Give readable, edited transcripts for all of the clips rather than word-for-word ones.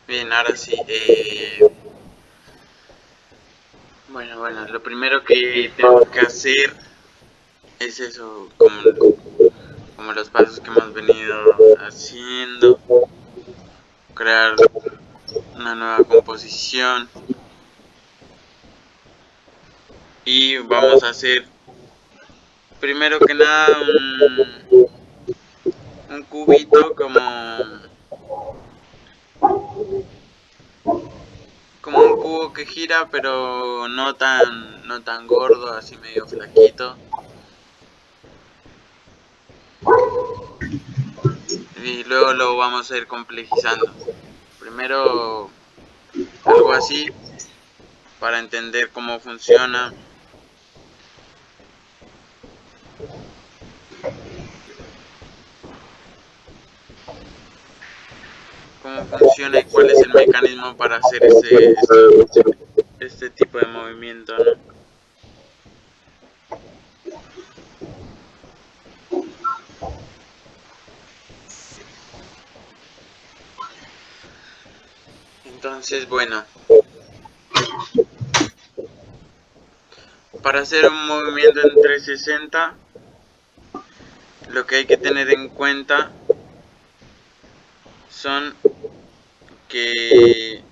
Bien, ahora sí. Bueno, lo primero que tenemos que hacer es eso, como los pasos que hemos venido haciendo, crear una nueva composición y vamos a hacer primero que nada un cubito como un cubo que gira, pero no tan gordo, así medio flaquito. Y luego lo vamos a ir complejizando. Primero algo así para entender cómo funciona. Cómo funciona y cuál es el mecanismo para hacer este tipo de movimiento, ¿no? Entonces, bueno, para hacer un movimiento en 360, lo que hay que tener en cuenta son que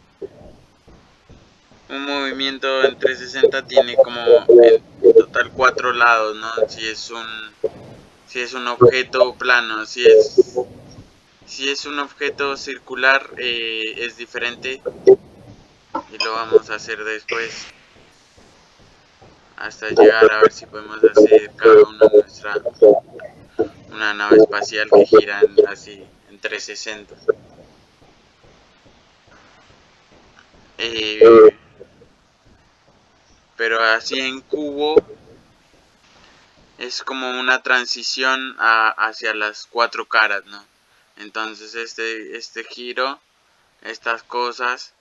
un movimiento en 360 tiene como en total 4 lados, ¿no? Si es un objeto plano, si es un objeto circular, es diferente y lo vamos a hacer después hasta llegar a ver si podemos hacer cada uno una nave espacial que gira así en 360. Eh, pero así en cubo es como una transición hacia las 4 caras, ¿no? Entonces este giro, estas cosas,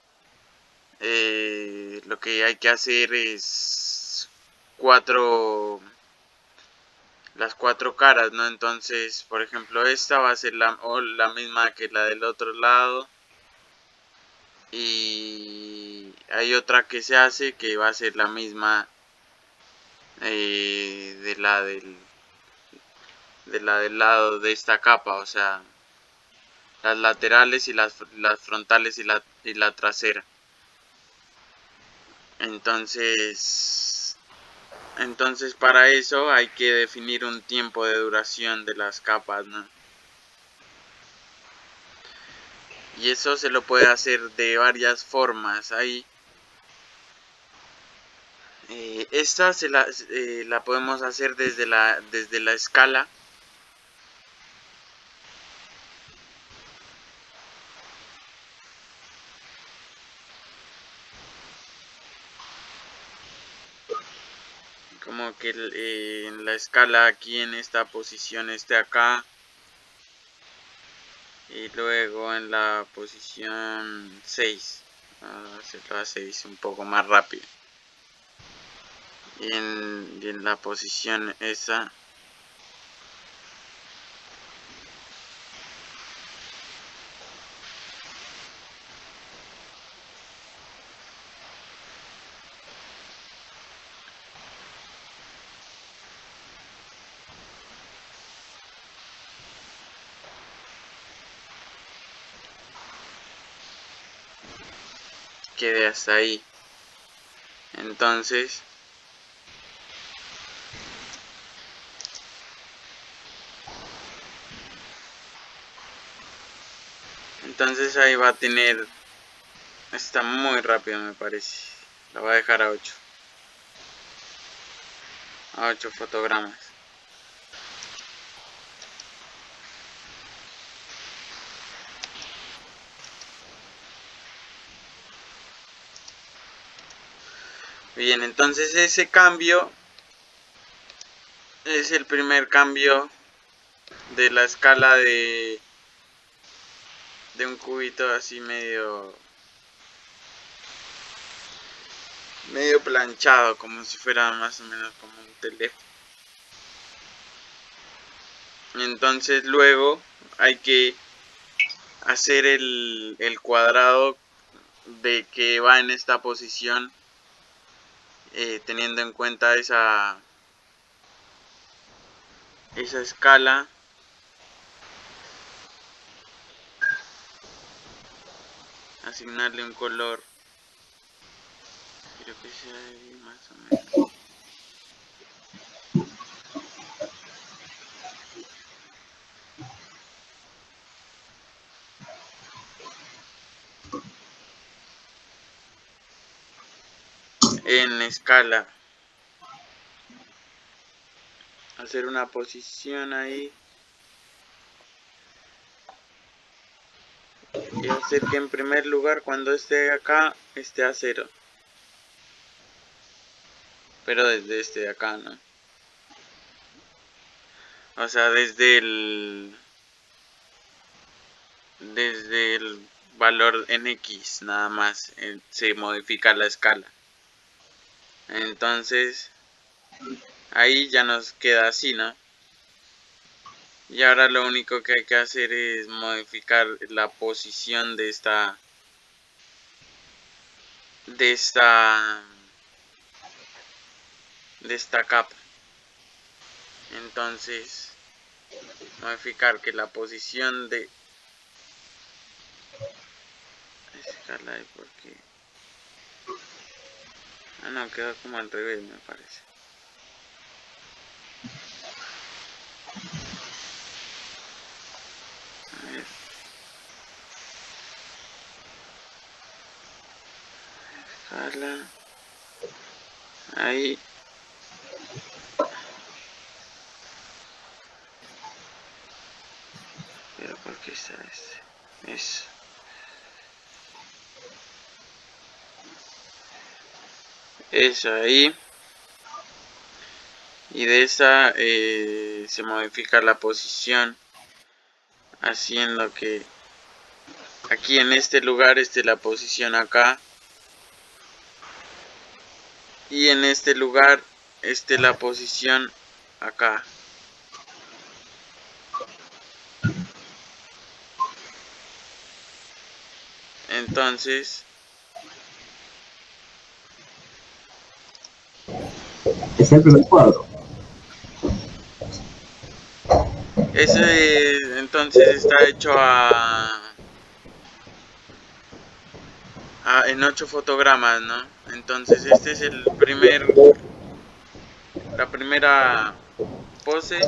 lo que hay que hacer es las 4 caras, ¿no? Entonces, por ejemplo, esta va a ser la misma que la del otro lado. Y hay otra que se hace que va a ser la misma de la del lado de esta capa, o sea, las laterales y las frontales y la trasera. Entonces para eso hay que definir un tiempo de duración de las capas, ¿no? Y eso se lo puede hacer de varias formas. Esta la podemos hacer desde la escala. Como que en la escala aquí en esta posición esté acá. Y luego en la posición 6. Hacerlo a 6 un poco más rápido. Y en la posición esa quede hasta ahí. Entonces ahí va a tener. Está muy rápido, me parece. La voy a dejar a 8. A 8 fotogramas. Bien, entonces ese cambio es el primer cambio de la escala de un cubito así medio planchado, como si fuera más o menos como un teléfono. Entonces luego hay que hacer el cuadrado de que va en esta posición, teniendo en cuenta esa escala. Asignarle un color, quiero que sea ahí más o menos. En la escala, hacer una posición ahí y hacer que en primer lugar, cuando esté acá, esté a 0, pero desde este de acá, ¿no? O sea, desde el valor en X nada más se modifica la escala. Entonces ahí ya nos queda así, ¿no? Y ahora lo único que hay que hacer es modificar la posición de esta capa. Entonces modificar que la posición de escala de porque no, quedó como al revés, me parece. A ver. Escala ahí. Pero ¿por qué está este? Eso. Eso ahí. Y de esa se modifica la posición, haciendo que aquí en este lugar esté la posición acá y en este lugar esté la posición acá. Entonces es el primer cuadro. ese entonces está hecho en 8 fotogramas, ¿no? Entonces este es la primera pose,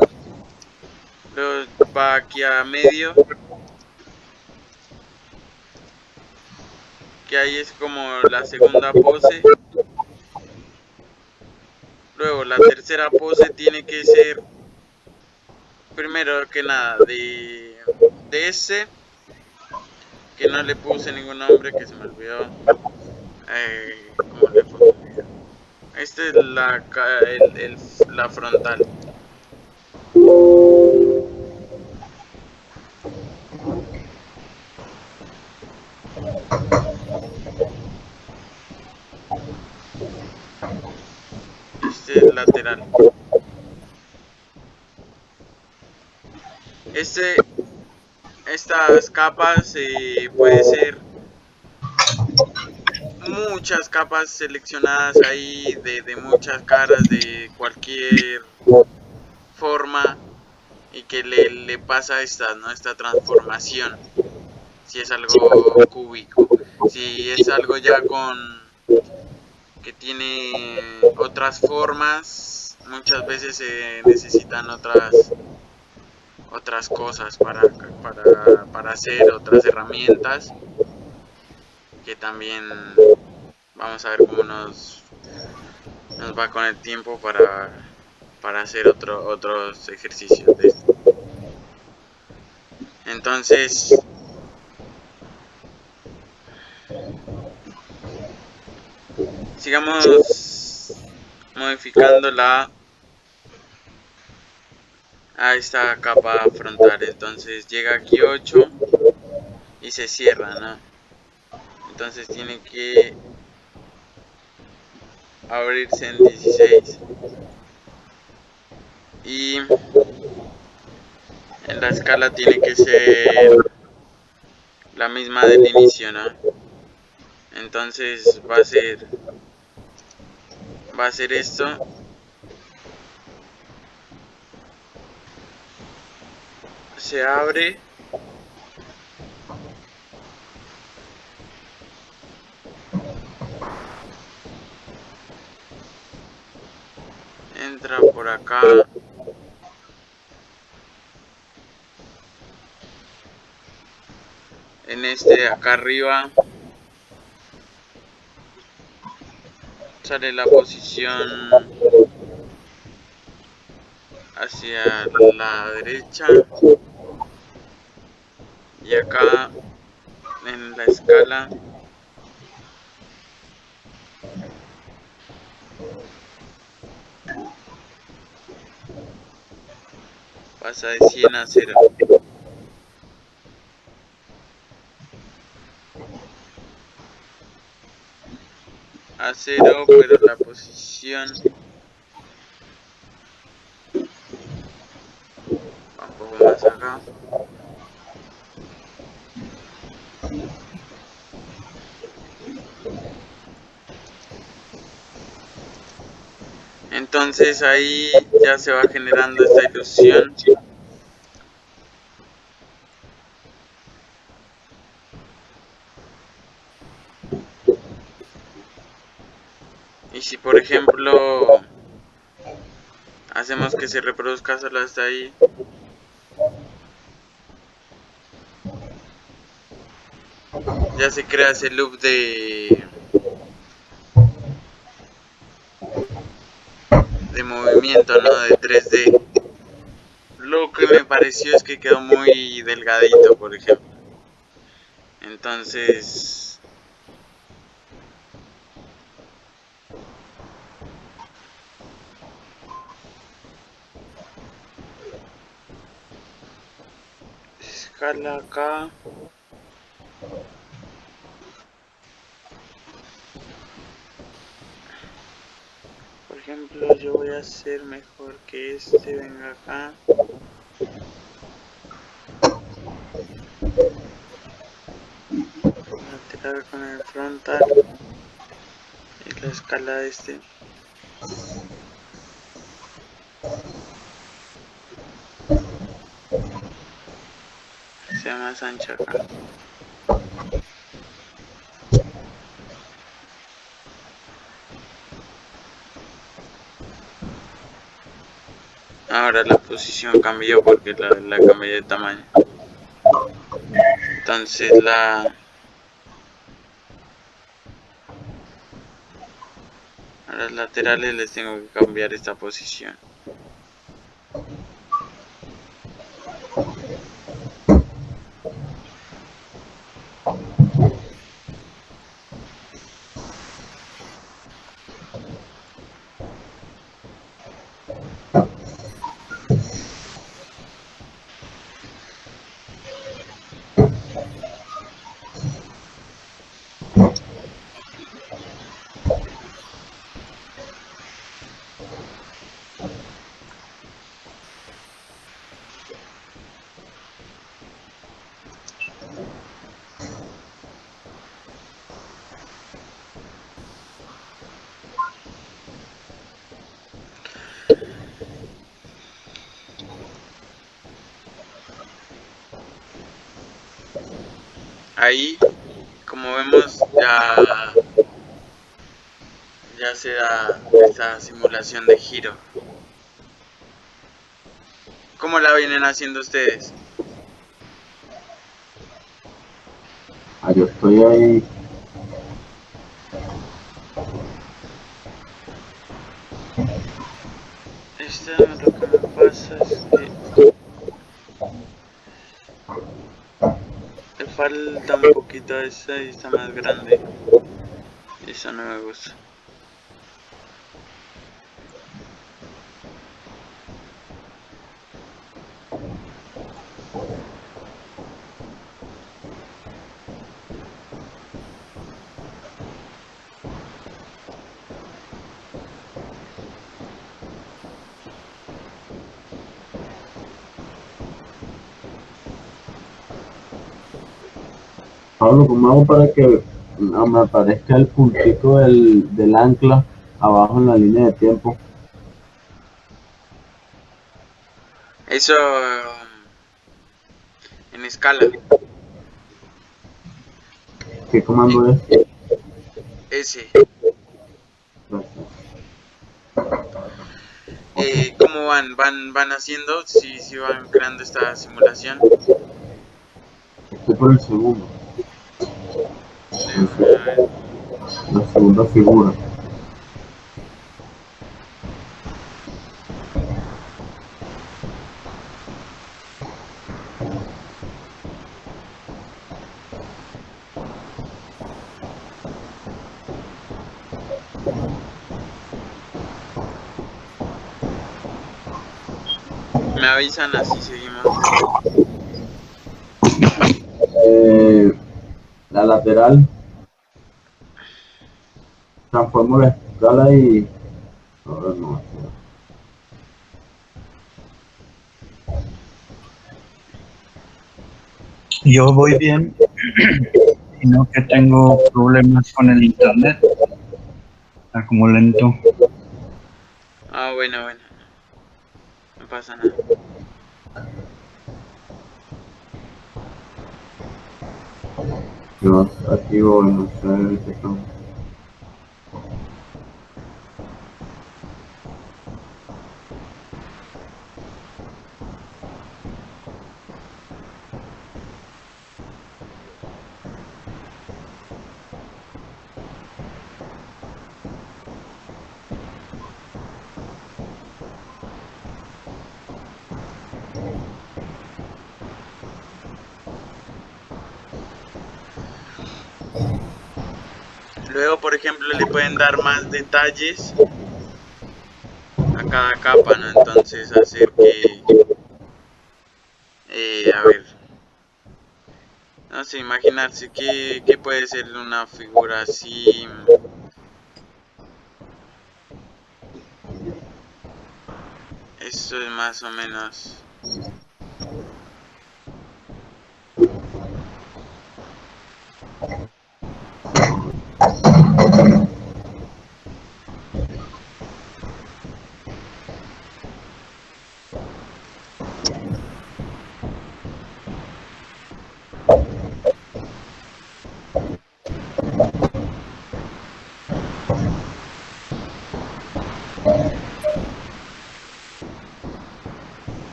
luego va aquí a medio, que ahí es como la segunda pose. Luego la tercera pose tiene que ser, primero que nada, de ese, que no le puse ningún nombre, que se me olvidó. ¿Cómo le puse? Esta es la frontal. Este es lateral. Estas capas puede ser muchas capas seleccionadas ahí de muchas caras de cualquier forma y que le pasa esta transformación, si es algo cúbico. Si es algo ya que tiene otras formas, muchas veces se necesitan otras cosas para hacer otras herramientas, que también vamos a ver cómo nos va con el tiempo para hacer otros ejercicios de esto. Entonces sigamos modificando a esta capa frontal. Entonces llega aquí 8 y se cierra, ¿no? Entonces tiene que abrirse en 16 y en la escala tiene que ser la misma del inicio, ¿no? Entonces va a ser esto. Se abre. Entra por acá. En este de acá arriba. Sale la posición hacia la derecha. Y acá en la escala pasa de 100 a 0. A 0, pero la posición va un poco más acá. Entonces ahí ya se va generando esta ilusión. Y si por ejemplo hacemos que se reproduzca solo hasta ahí, ya se crea ese loop de movimiento, ¿no? De 3D. Lo que me pareció es que quedó muy delgadito, por ejemplo. Entonces escala acá. Por ejemplo, yo voy a hacer mejor que este venga acá. Lateral con el frontal. Y la escala de este sea más ancha acá. Ahora la posición cambió porque la cambié de tamaño. Entonces a las laterales les tengo que cambiar esta posición. Ahí, como vemos, ya se da esta simulación de giro. ¿Cómo la vienen haciendo ustedes? Yo estoy ahí. Lo que me pasa es que le falta un poquito a esa y está más grande. Eso no me gusta. Pablo, ¿cómo hago para que No, me aparezca el puntito del ancla abajo en la línea de tiempo. Eso en escala. ¿Qué Eh, comando es? ese. Gracias. ¿Cómo van? ¿Van haciendo? Si van creando esta simulación. Estoy por el segundo. Déjame ver. La segunda figura. Me avisan así seguimos. La lateral. Transformo la escala y... Ahora no. Yo voy bien, sino que tengo problemas con el internet. Está como lento. Ah, bueno, bueno. No pasa nada. Yo aquí voy, no sé qué son. Luego, por ejemplo, le pueden dar más detalles a cada capa, ¿no? Entonces hacer que... a ver. No sé, imaginarse que puede ser una figura así. Eso es más o menos.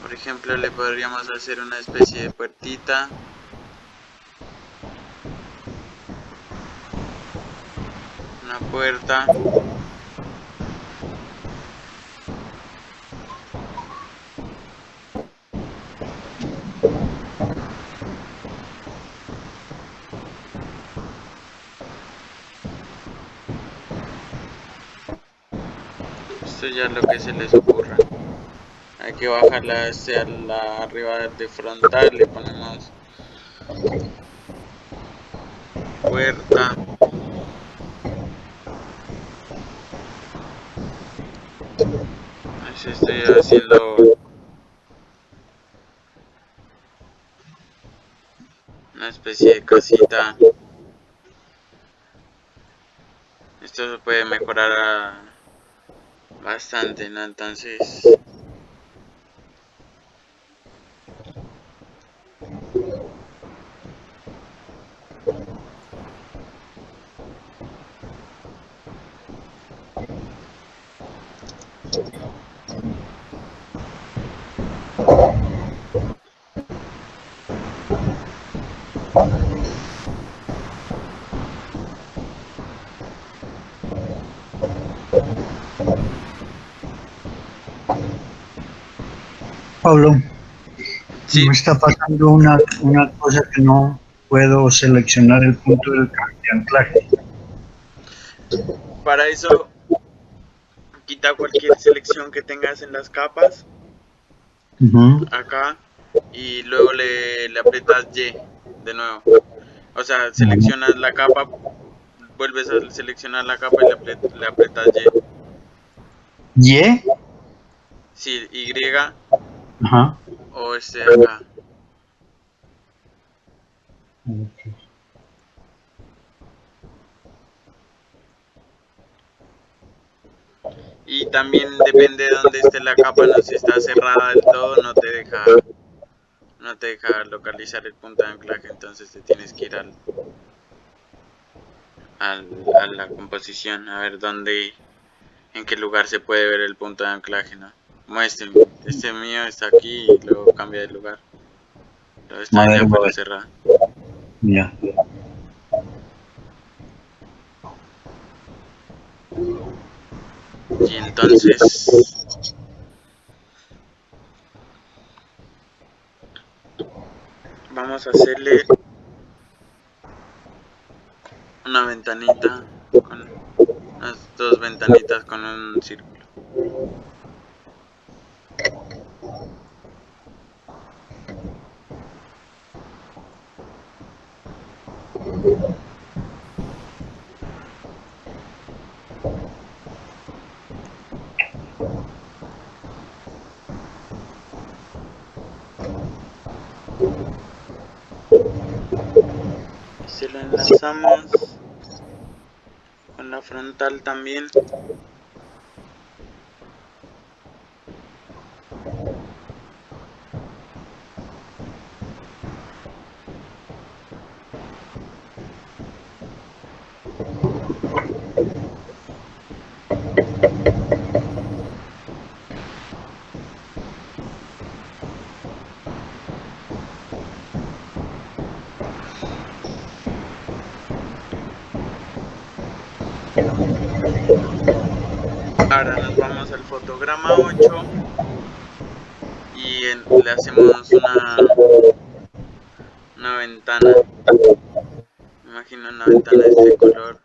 Por ejemplo, le podríamos hacer una especie de puertita. Una puerta. Esto ya es lo que se les ocurra. Hay que bajarla hacia la arriba de frontal. Le ponemos puerta. Así estoy haciendo una especie de casita. Esto se puede mejorar bastante, ¿no? Entonces, Pablo, sí, me está pasando una cosa que no puedo seleccionar el punto de anclaje. para eso quita cualquier selección que tengas en las capas, Ujú. acá, y luego le aprietas Y de nuevo. O sea, seleccionas la capa, vuelves a seleccionar la capa y le aprietas Y. ¿Y? Sí, Y Ajá. o este de acá. Y también depende de dónde esté la capa, ¿no? Si está cerrada del todo no te deja localizar el punto de anclaje, entonces te tienes que ir a la composición, a ver en qué lugar se puede ver el punto de anclaje, ¿no? Como este mío está aquí y luego cambia de lugar. Pero esta Madre, ya fue la madre. cerrada. Ya. Y entonces vamos a hacerle una ventanita con unas dos ventanitas con un círculo. Y se lo enlazamos con la frontal también. Ahora nos vamos al fotograma 8 y le hacemos una ventana. Me imagino una ventana de este color.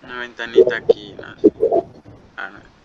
Una ventanita aquí, no sé. Ah, no.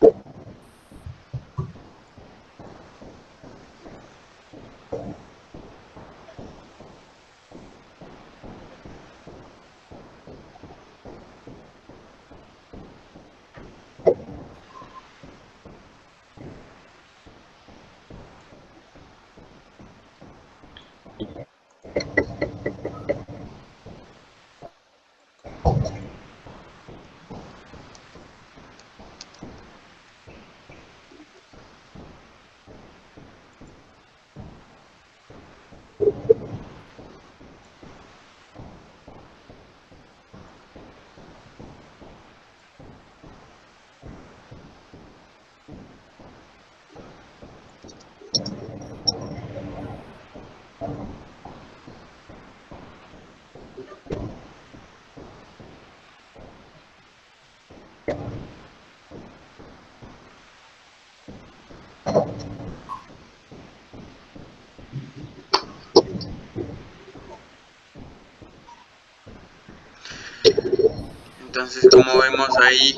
Entonces, como vemos ahí,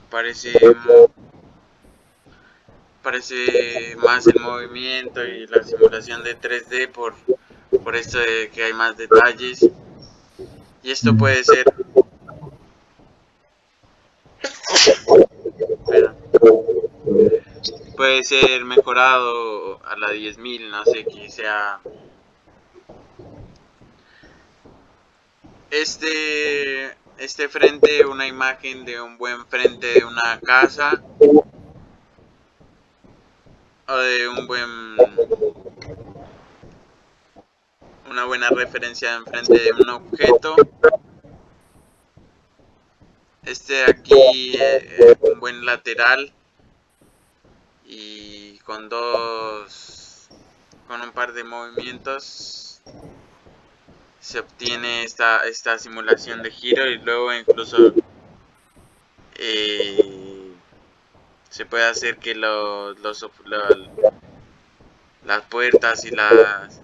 parece más el movimiento y la simulación de 3D por esto de que hay más detalles. Y esto puede ser mejorado a la 10.000, no sé, que sea este frente, una imagen de un buen frente de una casa o de una buena referencia enfrente de un objeto. Este de aquí, un buen lateral y con un par de movimientos se obtiene esta simulación de giro y luego incluso se puede hacer que las puertas y las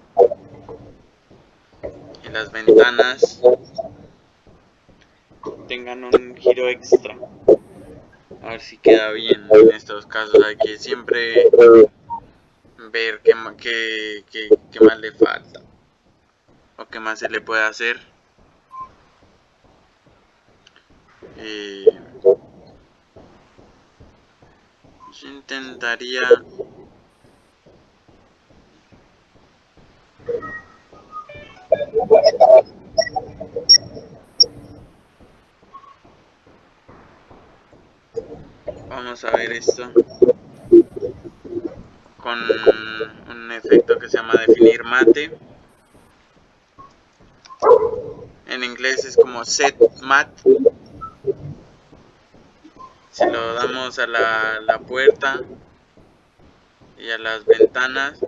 ventanas tengan un giro extra. A ver si queda bien en estos casos. Hay que siempre ver qué más le falta o qué más se le puede hacer. yo intentaría vamos a ver esto con un efecto que se llama definir mate. En inglés es como set mat. Si lo damos a la puerta y a las ventanas,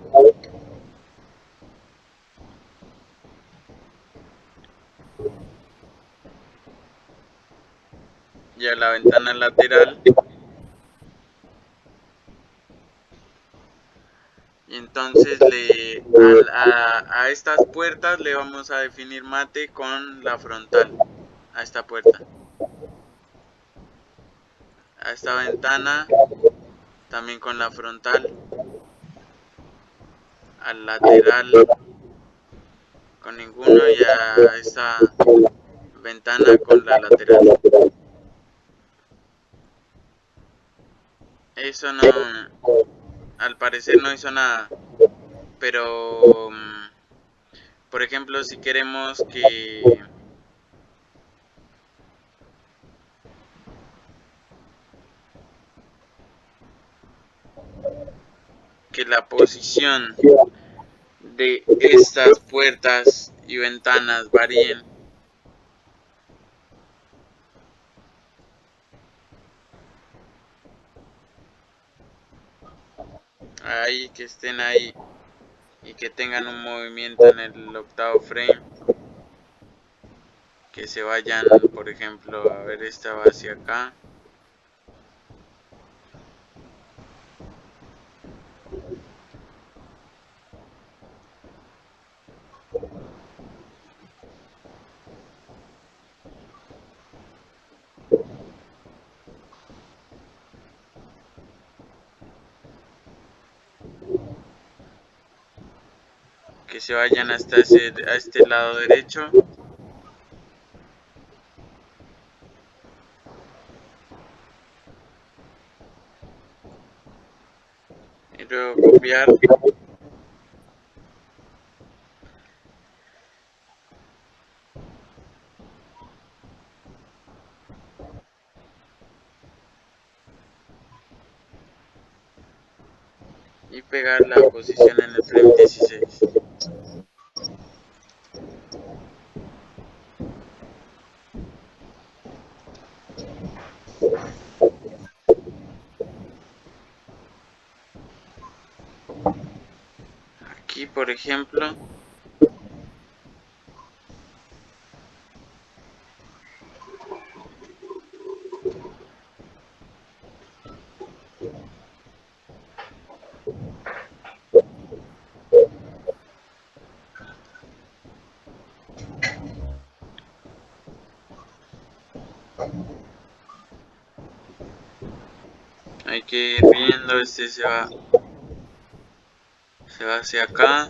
y a la ventana lateral, y entonces a estas puertas le vamos a definir mate con la frontal, a esta puerta, a esta ventana también con la frontal, al lateral con ninguno y a esta ventana con la lateral. Eso no, al parecer no hizo nada, pero por ejemplo si queremos que la posición de estas puertas y ventanas varíen, ahí que estén ahí y que tengan un movimiento en el octavo frame, que se vayan, por ejemplo, a ver, esta va hacia acá, que se vayan hasta a este lado derecho, y luego copiar y pegar la posición en el frame 16. Aquí, por ejemplo, hay que ir viendo, este se va hacia acá,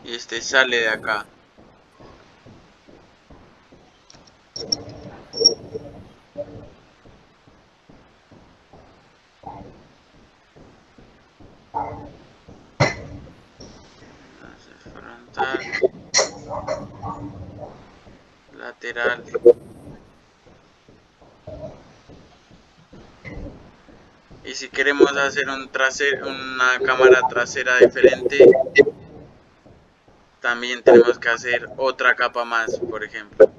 y este sale de acá. Entonces, frontal, lateral, y si queremos hacer una cámara trasera diferente, también tenemos que hacer otra capa más, por ejemplo.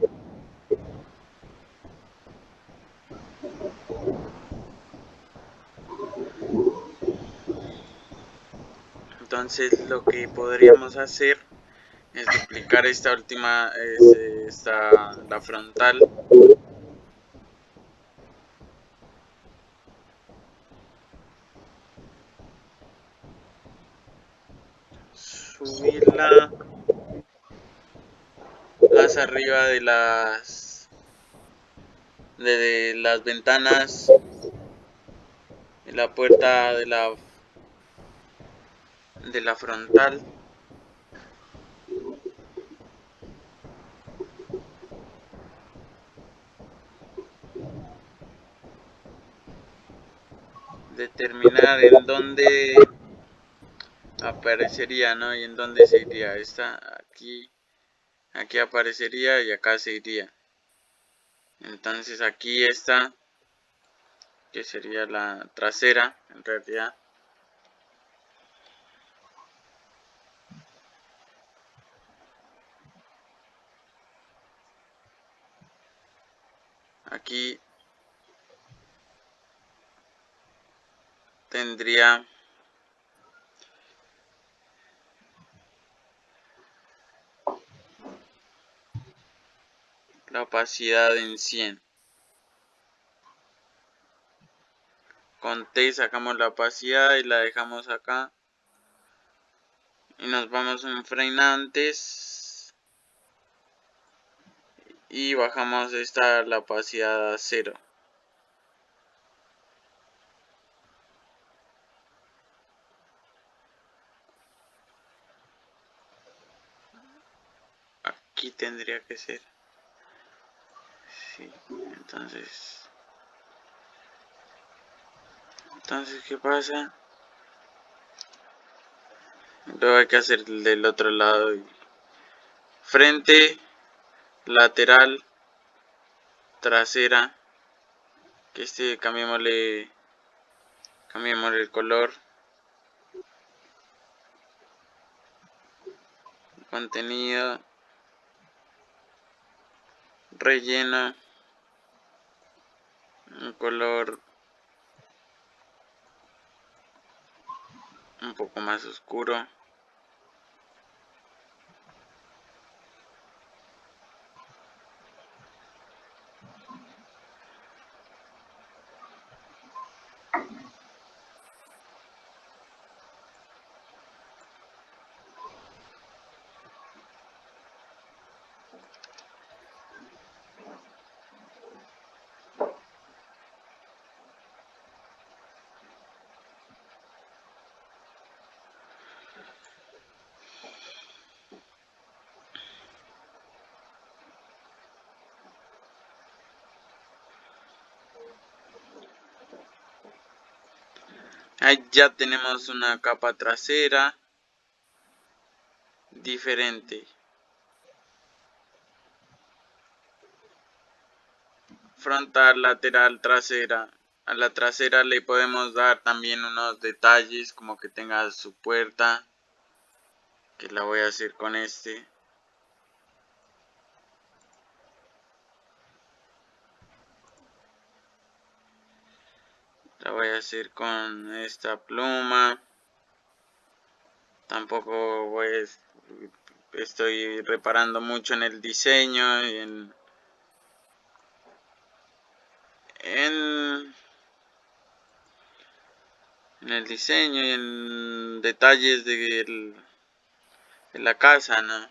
Entonces lo que podríamos hacer es duplicar esta última, la frontal, subirla más arriba de las ventanas de la puerta de la frontal. Determinar en dónde aparecería, ¿no? Y en dónde se iría. Esta aquí aparecería y acá se iría. Entonces aquí está, que sería la trasera en realidad. Aquí tendría la opacidad en 100. Con T sacamos la opacidad y la dejamos acá. Y nos vamos un frame antes. Y bajamos la opacidad a 0. Aquí tendría que ser. Sí, entonces, ¿qué pasa? Luego hay que hacer el del otro lado. Frente, lateral, trasera. Que cambiémosle el color. Contenido. Relleno. Un color un poco más oscuro. Ahí ya tenemos una capa trasera diferente. Frontal, lateral, trasera. A la trasera le podemos dar también unos detalles, como que tenga su puerta, que la voy a hacer con este. La voy a hacer con esta pluma. Tampoco estoy reparando mucho en el diseño y en el diseño y en detalles de la casa, ¿no?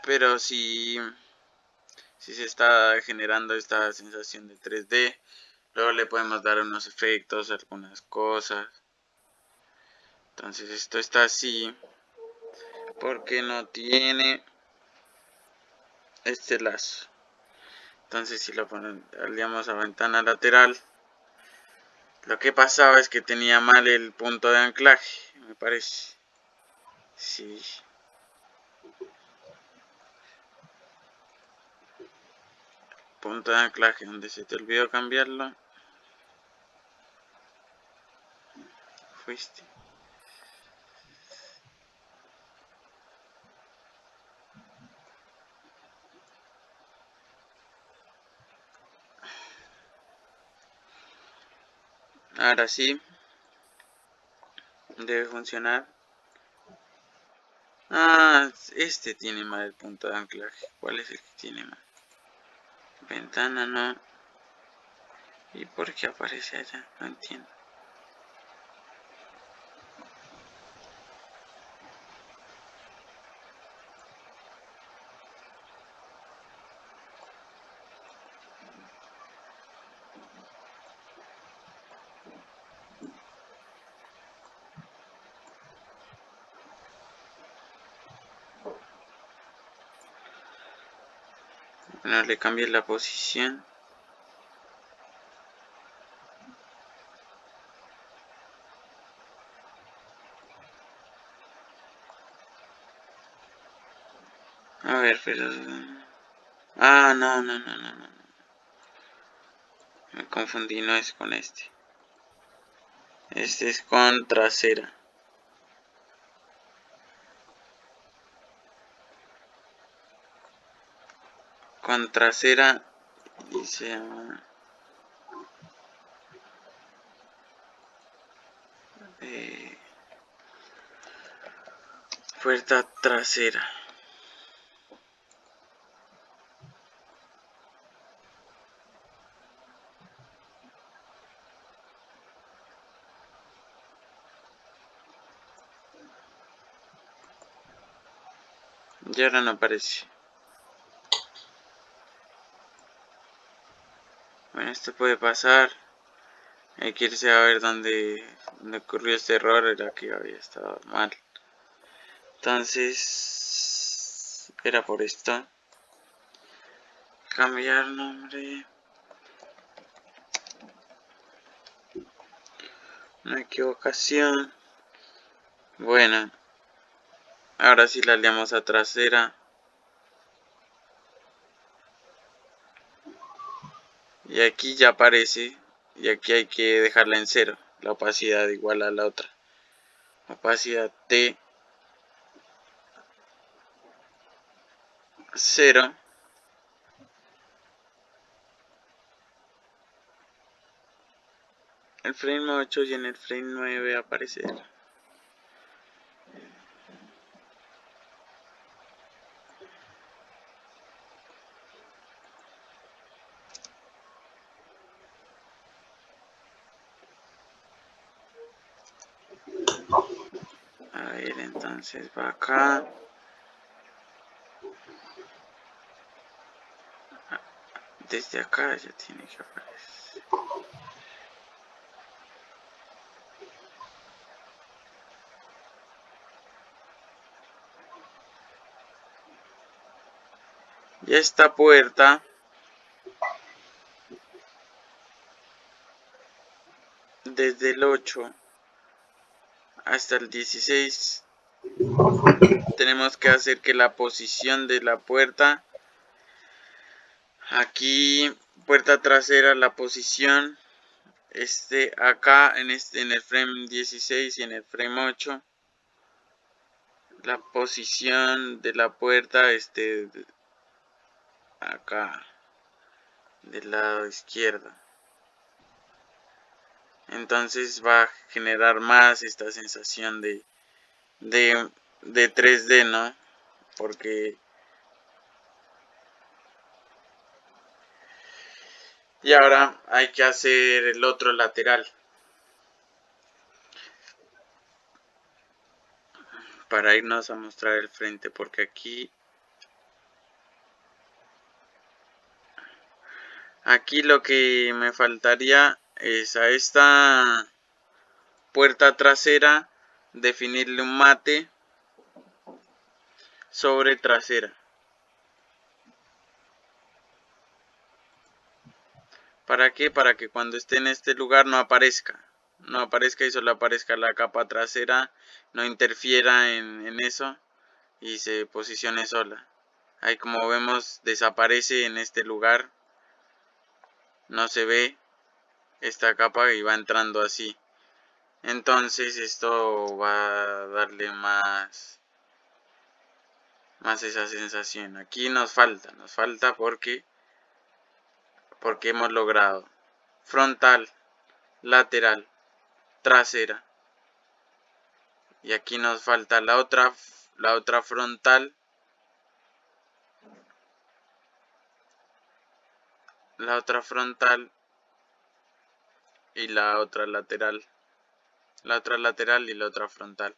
Pero si se está generando esta sensación de 3D, luego le podemos dar unos efectos, algunas cosas. Entonces esto está así porque no tiene este lazo. Entonces si lo aliamos a ventana lateral, lo que pasaba es que tenía mal el punto de anclaje, me parece. Sí. Punto de anclaje donde se te olvidó cambiarlo. Fuiste. Ahora sí. Debe funcionar. Ah, este tiene mal el punto de anclaje. ¿Cuál es el que tiene mal? Ventana no. ¿Y por qué aparece allá? No entiendo. Bueno, le cambié la posición. A ver, pero... Ah, no. Me confundí, no es con este. Este es con trasera. Con trasera y se llama... puerta trasera. Y ahora no aparece. Bueno, esto puede pasar. Hay que irse a ver dónde ocurrió este error, era que había estado mal. Entonces, era por esto. Cambiar nombre. Una equivocación. Bueno, ahora sí la leamos a trasera. Y aquí ya aparece. Y aquí hay que dejarla en 0. La opacidad igual a la otra. Opacidad T 0. El frame 8 y en el frame 9 aparecer. A ver, entonces va acá. Desde acá ya tiene que aparecer. Y esta puerta desde el 8 hasta el 16 tenemos que hacer que la posición de la puerta aquí, puerta trasera, la posición esté acá en el frame 16 y en el frame 8, la posición de la puerta esté acá del lado izquierdo. Entonces va a generar más esta sensación de 3D, ¿no? Porque... Y ahora hay que hacer el otro lateral. Para irnos a mostrar el frente, porque aquí lo que me faltaría es a esta puerta trasera definirle un mate sobre trasera. ¿Para qué? Para que cuando esté en este lugar no aparezca y solo aparezca la capa trasera, no interfiera en eso y se posicione sola. Ahí, como vemos, desaparece en este lugar, no se ve esta capa y va entrando así. Entonces esto va a darle más esa sensación. Aquí nos falta porque hemos logrado frontal, lateral, trasera, y aquí nos falta la otra frontal, y la otra lateral y la otra frontal.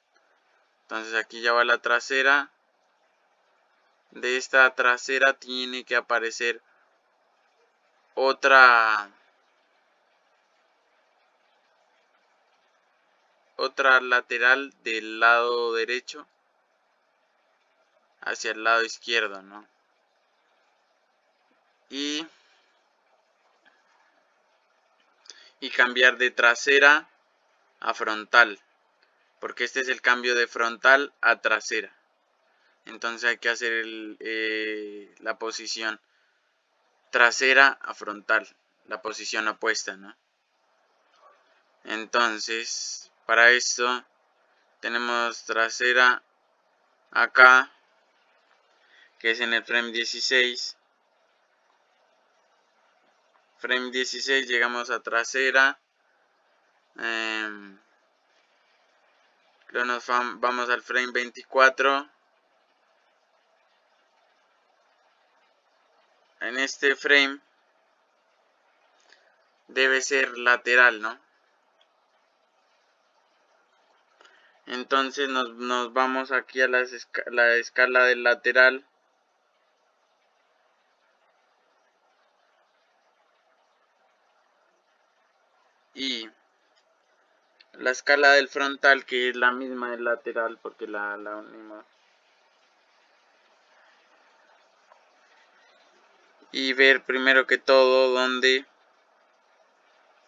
Entonces aquí ya va la trasera. De esta trasera tiene que aparecer otra lateral del lado derecho hacia el lado izquierdo, ¿no? y cambiar de trasera a frontal, porque este es el cambio de frontal a trasera. Entonces hay que hacer la posición trasera a frontal, la posición opuesta, ¿no? Entonces, para esto tenemos trasera acá, que es en el frame 16. Frame 16, llegamos a trasera. Luego vamos al frame 24. En este frame debe ser lateral, ¿no? Entonces nos vamos aquí a la escala del lateral. Y la escala del frontal, que es la misma del lateral, porque la unimos. Y ver primero que todo dónde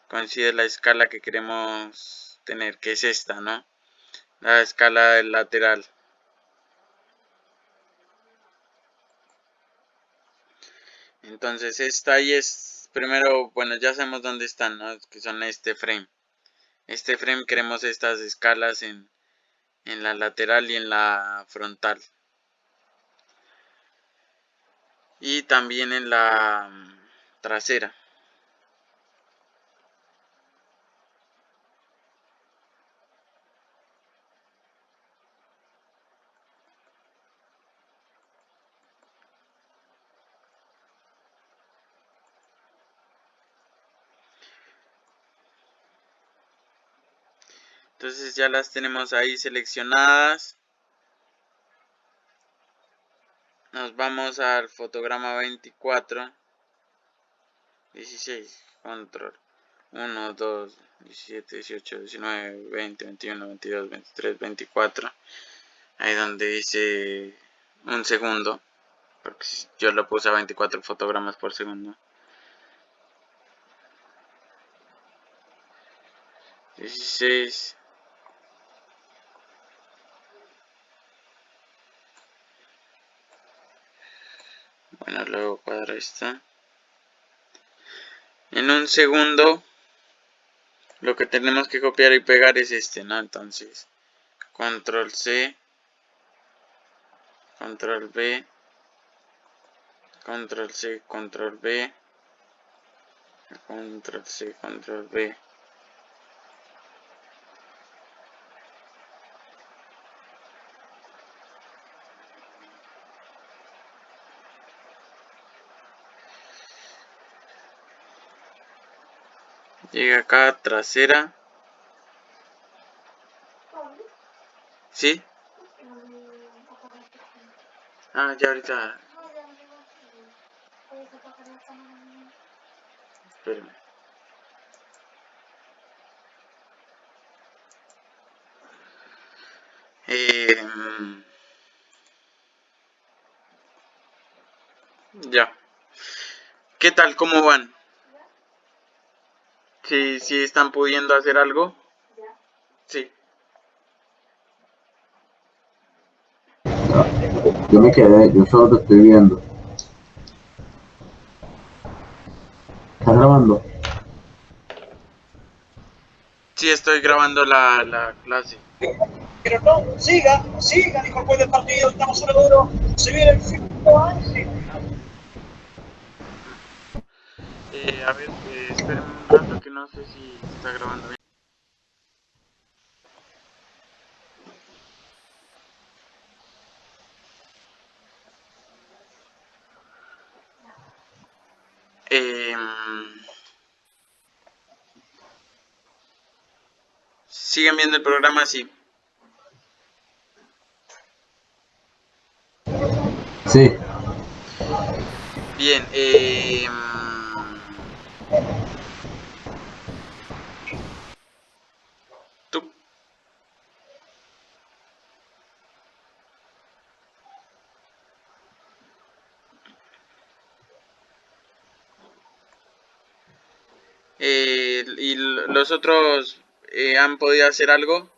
coincide la escala que queremos tener, que es esta, ¿no? La escala del lateral. Entonces esta y es, primero, bueno, ya sabemos dónde están, ¿no? Que son este frame. Este frame queremos estas escalas en la lateral y en la frontal. Y también en la trasera. Entonces ya las tenemos ahí seleccionadas. Nos vamos al fotograma 24. 16. Control. 1, 2, 17, 18, 19, 20, 21, 22, 23, 24. Ahí donde dice un segundo. Porque yo lo puse a 24 fotogramas por segundo. 16. Bueno, luego cuadro esto. En un segundo lo que tenemos que copiar y pegar es este, ¿no? Entonces, control C, control V, control C, control V, control C, control V. Llega acá, trasera. ¿Sí? Ah, ya ahorita. Espérame. Ya. ¿Qué tal? ¿Cómo van? ¿Sí están pudiendo hacer algo? Sí. Yo me quedé, yo solo te estoy viendo. ¿Estás grabando? Sí, estoy grabando la clase. Pero no, siga, dijo el juez del partido, estamos 1-1, se viene el fin. A ver, espérenme un rato que no sé si está grabando bien. ¿Siguen viendo el programa? Sí. Sí. Bien, tú. ¿Y los otros han podido hacer algo?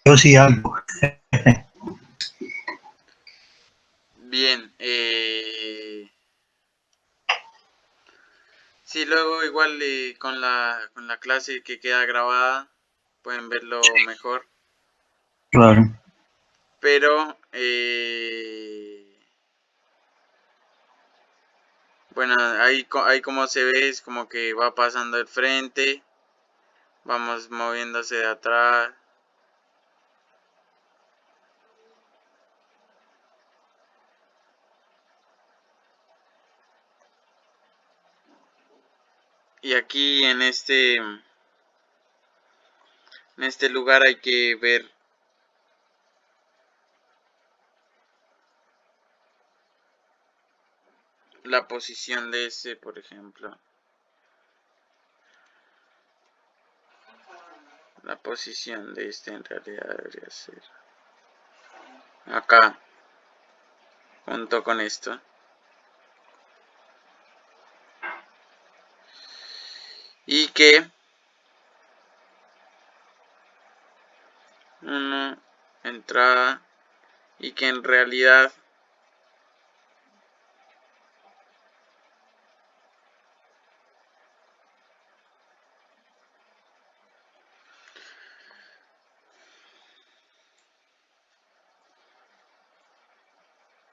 Yo sí algo. Bien. Sí, luego igual con la clase que queda grabada pueden verlo mejor. Claro. Pero, bueno, ahí como se ve es como que va pasando el frente. Vamos moviéndose de atrás. Y aquí en este lugar hay que ver la posición de ese, por ejemplo. La posición de este en realidad debería ser acá, junto con esto. Y que una entrada y que en realidad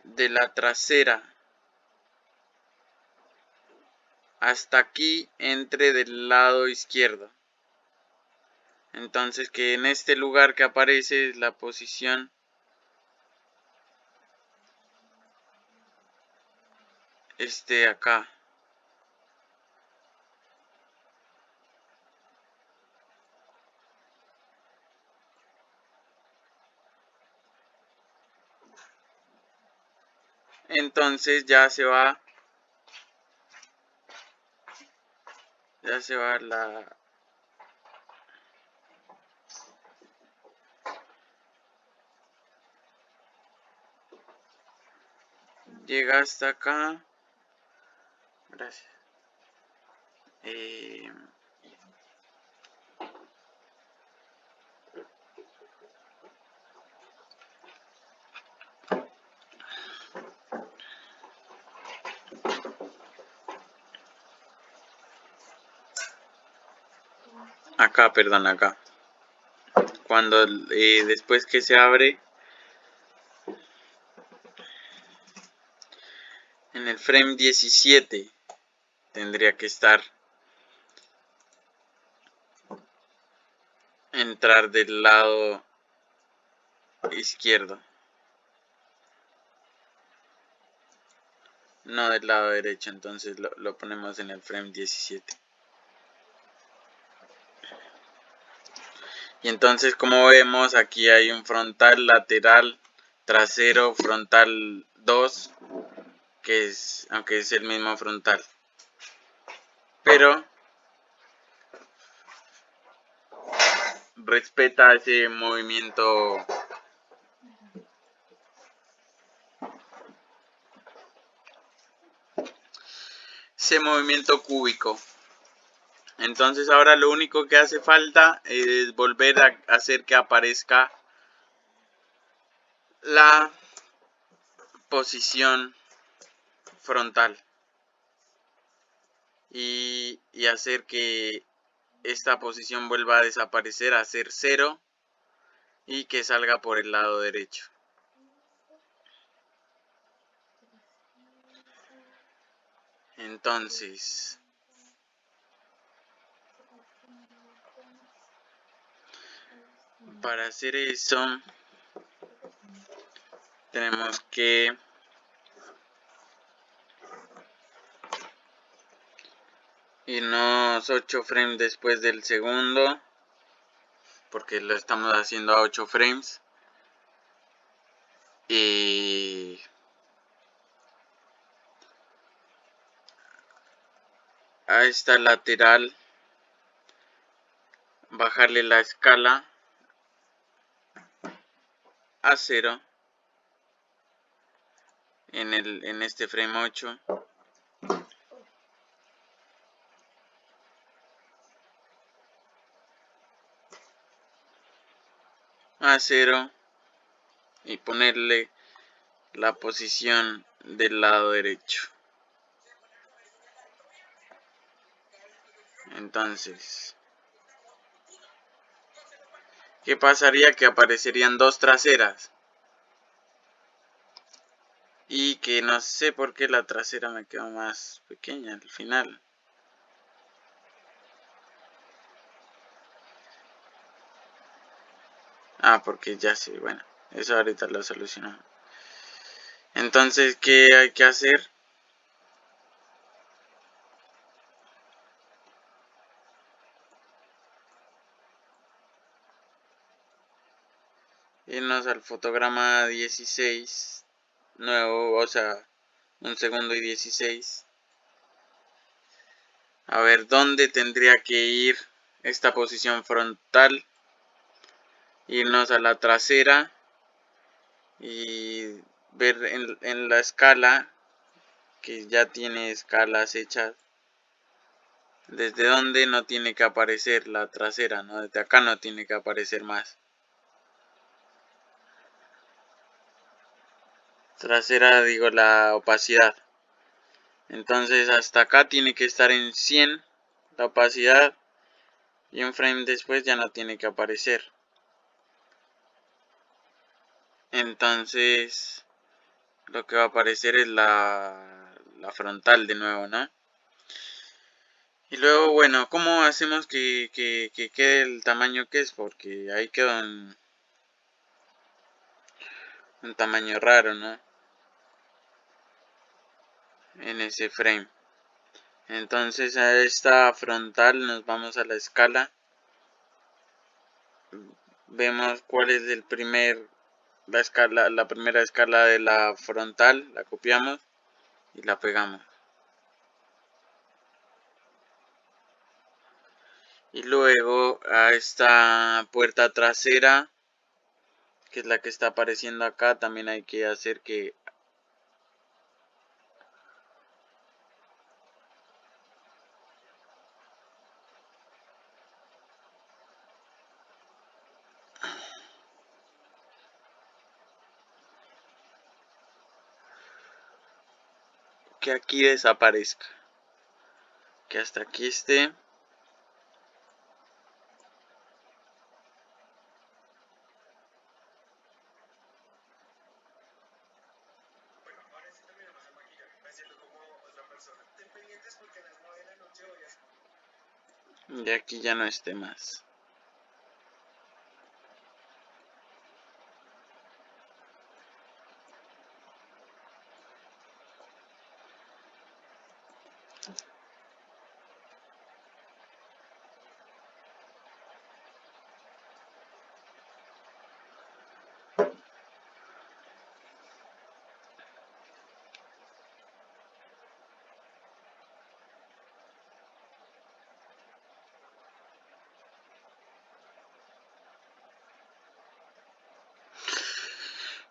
de la trasera hasta aquí entre del lado izquierdo. Entonces que en este lugar que aparece es la posición acá. Entonces ya se va la llega hasta acá. Gracias. Acá, perdón, acá. Cuando después que se abre en el frame 17 tendría que entrar del lado izquierdo, no del lado derecho. Entonces lo ponemos en el frame 17. Y entonces, como vemos, aquí hay un frontal, lateral, trasero, frontal 2, que es, aunque es el mismo frontal, pero respeta ese movimiento cúbico. Entonces ahora lo único que hace falta es volver a hacer que aparezca la posición frontal y hacer que esta posición vuelva a desaparecer, a ser 0 y que salga por el lado derecho. Entonces, para hacer eso tenemos que irnos 8 frames después del segundo, porque lo estamos haciendo a 8 frames, y a esta lateral bajarle la escala a 0 en este frame 8. A 0 y ponerle la posición del lado derecho. Entonces, ¿qué pasaría? Que aparecerían dos traseras. Y que no sé por qué la trasera me quedó más pequeña al final. Porque ya sé, bueno, eso ahorita lo solucionamos. Entonces, ¿qué hay que hacer? Irnos al fotograma 16, nuevo, o sea, 1 segundo y 16. A ver, ¿dónde tendría que ir esta posición frontal? Irnos a la trasera y ver en la escala, que ya tiene escalas hechas, desde donde no tiene que aparecer la trasera, ¿no? Desde acá no tiene que aparecer más. Trasera, digo, la opacidad. Entonces hasta acá tiene que estar en 100 la opacidad y un frame después ya no tiene que aparecer. Entonces lo que va a aparecer es la frontal de nuevo, ¿no? Y luego, bueno, ¿cómo hacemos que quede el tamaño que es? Porque ahí quedó un tamaño raro, ¿no? En ese frame. Entonces a esta frontal nos vamos a la escala. Vemos cuál es la primera escala de la frontal, la copiamos y la pegamos. Y luego a esta puerta trasera, que es la que está apareciendo acá, también hay que hacer que aquí desaparezca, que hasta aquí esté. Y aquí ya no esté más.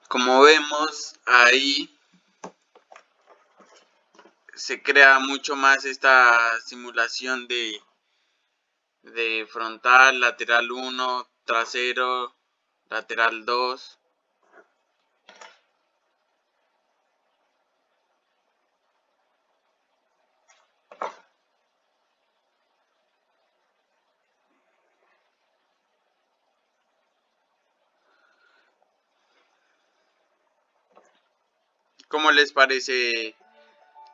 Como vemos, ahí se crea mucho más esta simulación de frontal, lateral 1, trasero, lateral 2. ¿Cómo les parece?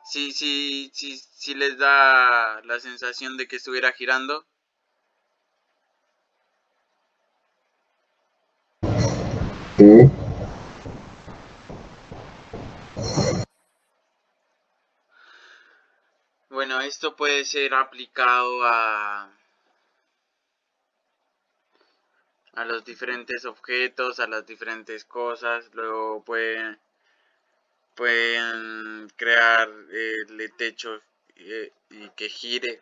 Sí les da la sensación de que estuviera girando. Sí. Bueno, esto puede ser aplicado a los diferentes objetos, a las diferentes cosas. Luego pueden crear el techo y que gire.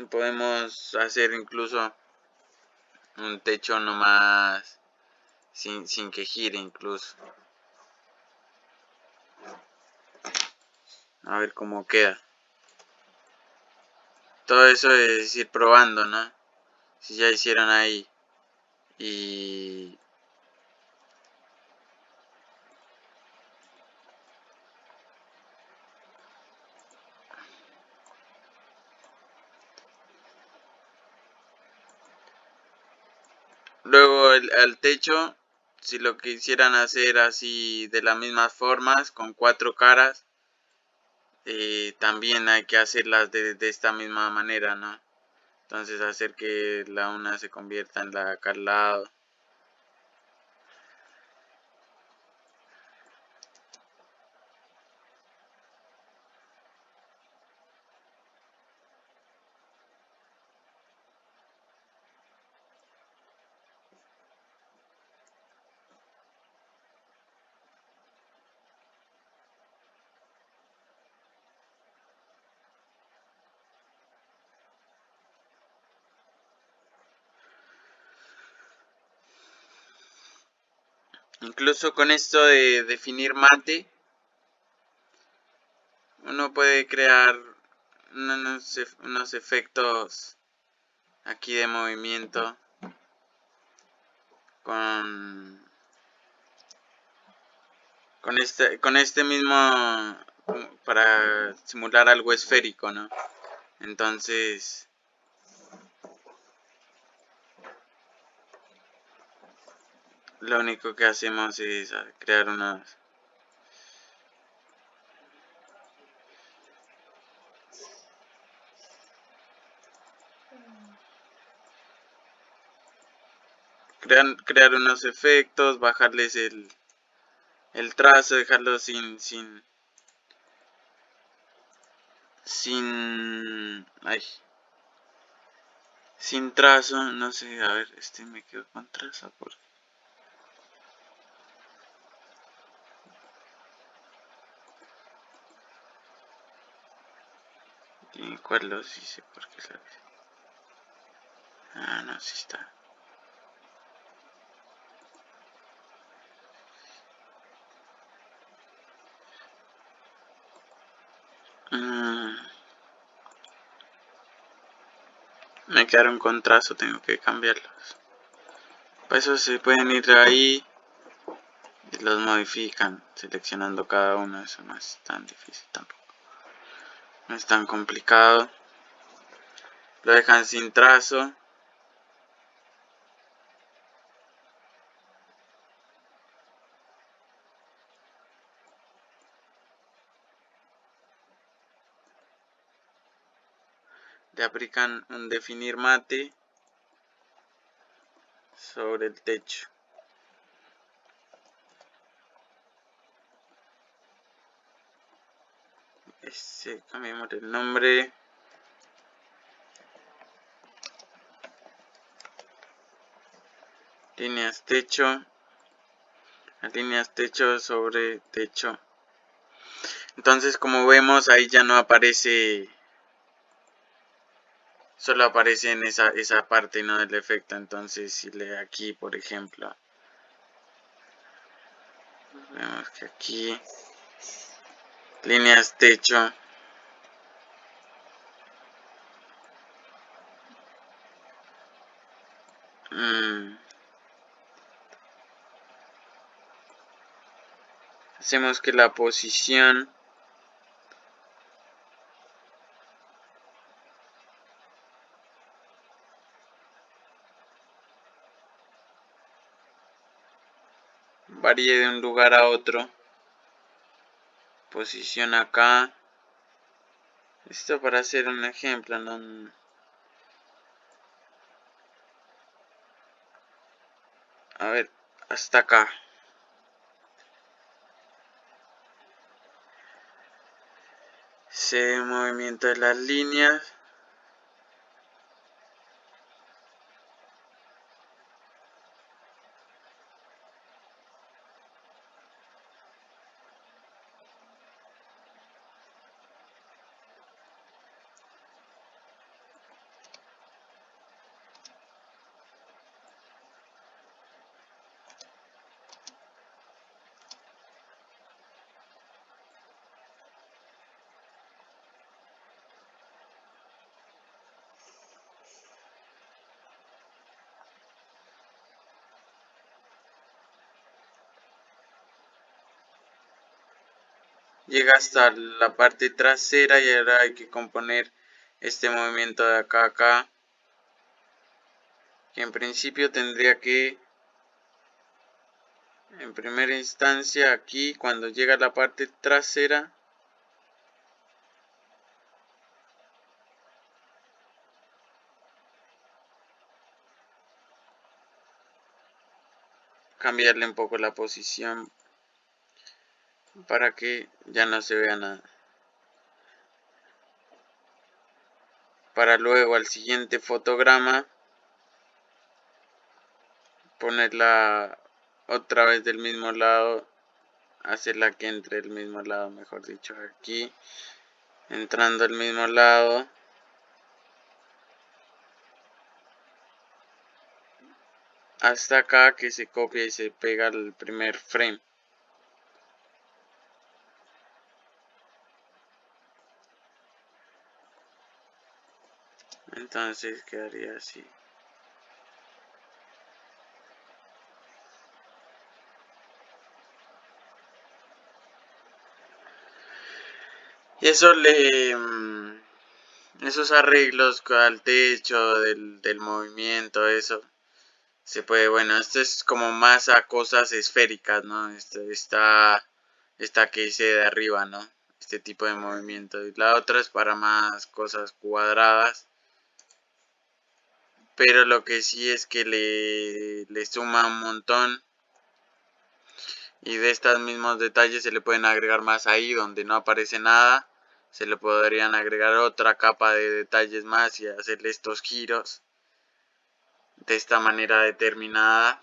Podemos hacer incluso un techo nomás sin que gire incluso. A ver cómo queda. Todo eso es ir probando, ¿no? Si ya hicieron ahí. Y luego el techo, si lo quisieran hacer así de las mismas formas, con 4 caras, también hay que hacerlas de esta misma manera, ¿no? Entonces hacer que la una se convierta en la de acá al lado. Incluso con esto de definir mate, uno puede crear unos efectos aquí de movimiento con este mismo, para simular algo esférico, ¿no? Entonces lo único que hacemos es crear crear unos efectos, bajarles el trazo, dejarlo sin trazo, no sé, a ver, me quedo con trazo porque ¿y cuál los hice? Porque no, sí está. Me quedaron con trazo, tengo que cambiarlos. Por eso se pueden ir ahí y los modifican seleccionando cada uno. Eso no es tan difícil tampoco, no es tan complicado. Lo dejan sin trazo. Le aplican un definir mate sobre el techo. Cambiamos el nombre. Líneas techo. Líneas techo sobre techo. Entonces, como vemos, ahí ya no aparece, solo aparece en esa parte, no del efecto. Entonces, si le aquí, por ejemplo, vemos que aquí líneas techo, hacemos que la posición varíe de un lugar a otro. Posición acá. Esto para hacer un ejemplo, ¿no? A ver, hasta acá. Se ve el movimiento de las líneas. llega hasta la parte trasera y ahora hay que componer este movimiento de acá a acá, que en principio tendría que, en primera instancia aquí, cuando llega a la parte trasera, cambiarle un poco la posición para que ya no se vea nada. Para luego al siguiente fotograma ponerla otra vez del mismo lado, hacerla que entre del mismo lado, mejor dicho, aquí, entrando al mismo lado, hasta acá, que se copia y se pega al primer frame. Entonces quedaría así. Y eso esos arreglos al techo del movimiento, eso se puede, bueno, esto es como más a cosas esféricas, ¿no? Esta que hice de arriba, ¿no? Este tipo de movimiento. Y la otra es para más cosas cuadradas. Pero lo que sí es que le suma un montón. Y de estos mismos detalles se le pueden agregar más ahí donde no aparece nada. Se le podrían agregar otra capa de detalles más y hacerle estos giros de esta manera determinada.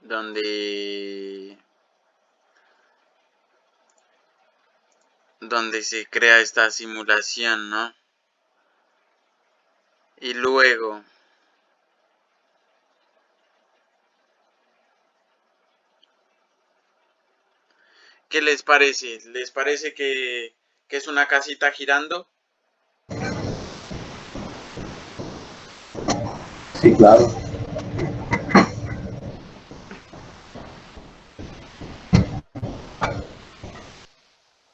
Donde se crea esta simulación, ¿no? Y luego ¿qué les parece? ¿Les parece que es una casita girando? Sí, claro.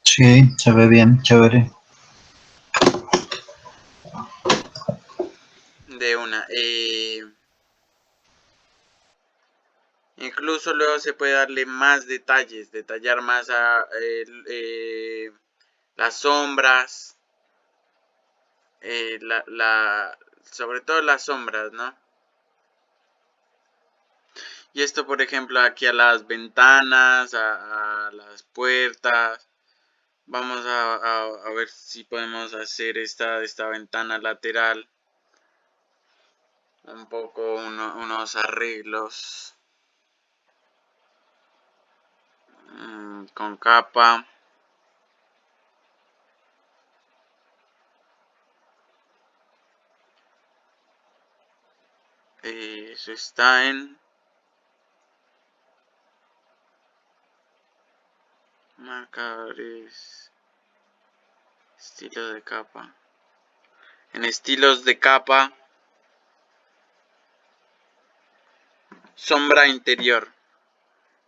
Sí, se ve bien, chévere. De una. Incluso luego se puede darle más detalles, detallar más las sombras, sobre todo las sombras, ¿no? Y esto, por ejemplo, aquí a las ventanas, a las puertas. Vamos a ver si podemos hacer esta ventana lateral. Un poco unos arreglos. Con capa. Eso está en marcadores, estilo de capa. En estilos de capa, sombra interior,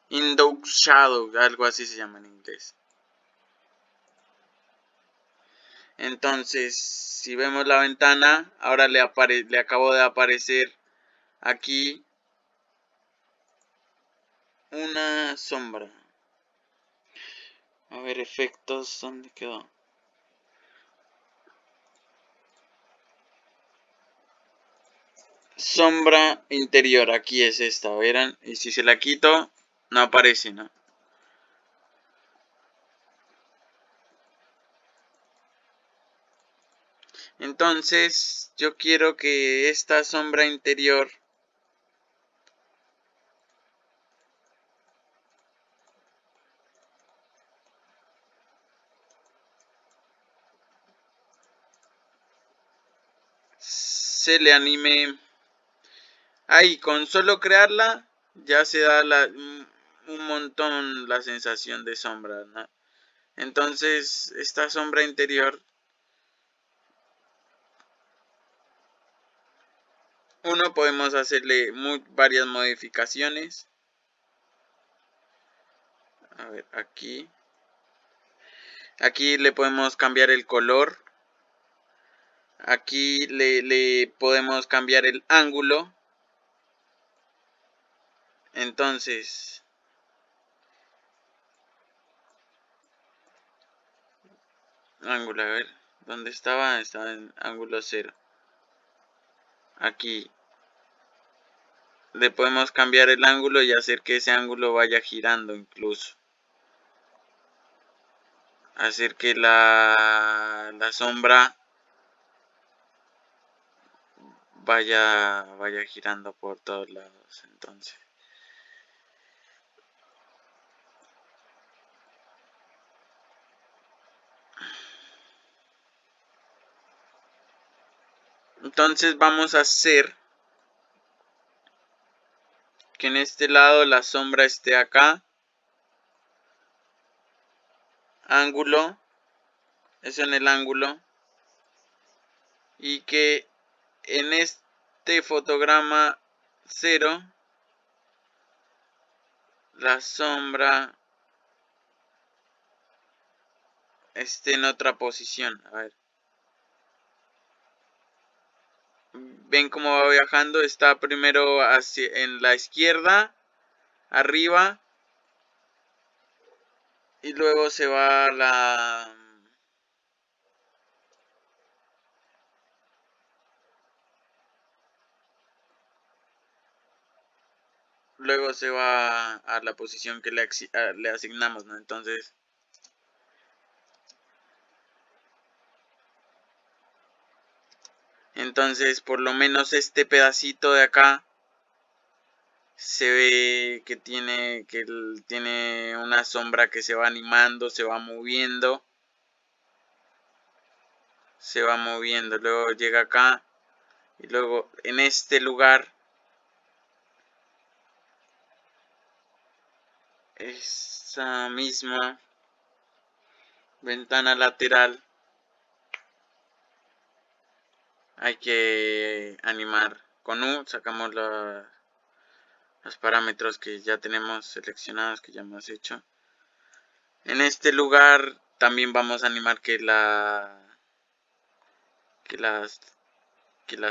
Indoor Shadow, algo así se llama en inglés. Entonces, si vemos la ventana, ahora le acabo de aparecer aquí una sombra. A ver, efectos, ¿dónde quedó? Sombra interior, aquí es esta, ¿verán? Y si se la quito, no aparece, ¿no? Entonces, yo quiero que esta sombra interior se le anime. Ahí, con solo crearla, ya se da un montón la sensación de sombra, ¿no? Entonces, esta sombra interior, podemos hacerle varias modificaciones. A ver, aquí le podemos cambiar el color. Aquí le podemos cambiar el ángulo. Entonces, ángulo, a ver, ¿dónde estaba? Estaba en ángulo 0. Aquí le podemos cambiar el ángulo y hacer que ese ángulo vaya girando incluso. Hacer que la sombra vaya girando por todos lados. Entonces vamos a hacer que en este lado la sombra esté acá. Ángulo, eso en el ángulo. Y que en este fotograma 0 la sombra esté en otra posición. A ver. Ven cómo va viajando. Está primero en la izquierda, arriba. Y luego se va a la... Luego se va a la posición que le asignamos, ¿no? Entonces, por lo menos este pedacito de acá se ve que tiene una sombra que se va animando, se va moviendo. Luego llega acá y luego en este lugar esa misma ventana lateral hay que animar con U. Sacamos los parámetros que ya tenemos seleccionados, que ya hemos hecho. En este lugar también vamos a animar que la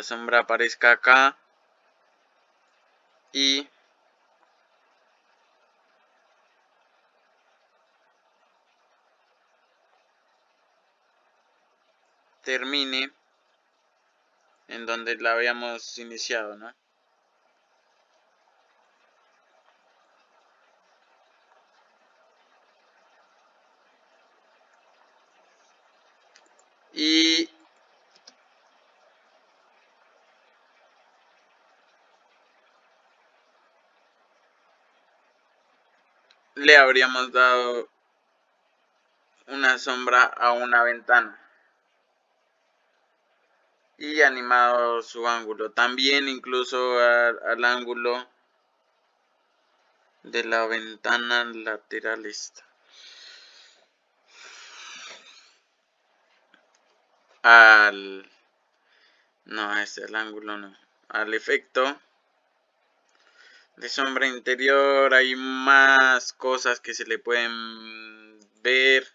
sombra aparezca acá y termine en donde la habíamos iniciado, ¿no? Y le habríamos dado una sombra a una ventana y animado su ángulo, también incluso al ángulo de la ventana lateral esta. No, este es el ángulo, no. Al efecto de sombra interior hay más cosas que se le pueden ver.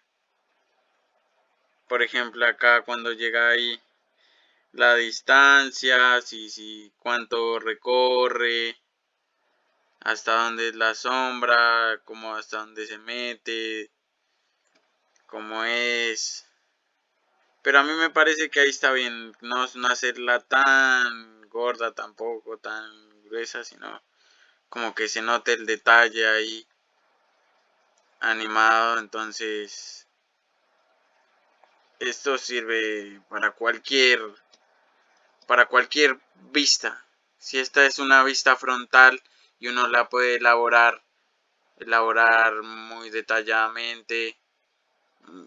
Por ejemplo, acá cuando llega ahí la distancia, si cuánto recorre, hasta dónde es la sombra, como hasta dónde se mete, cómo es. Pero a mí me parece que ahí está bien, no hacerla tan gorda tampoco, tan gruesa, sino como que se note el detalle ahí animado. Entonces esto sirve para cualquier vista. Si esta es una vista frontal y uno la puede elaborar muy detalladamente,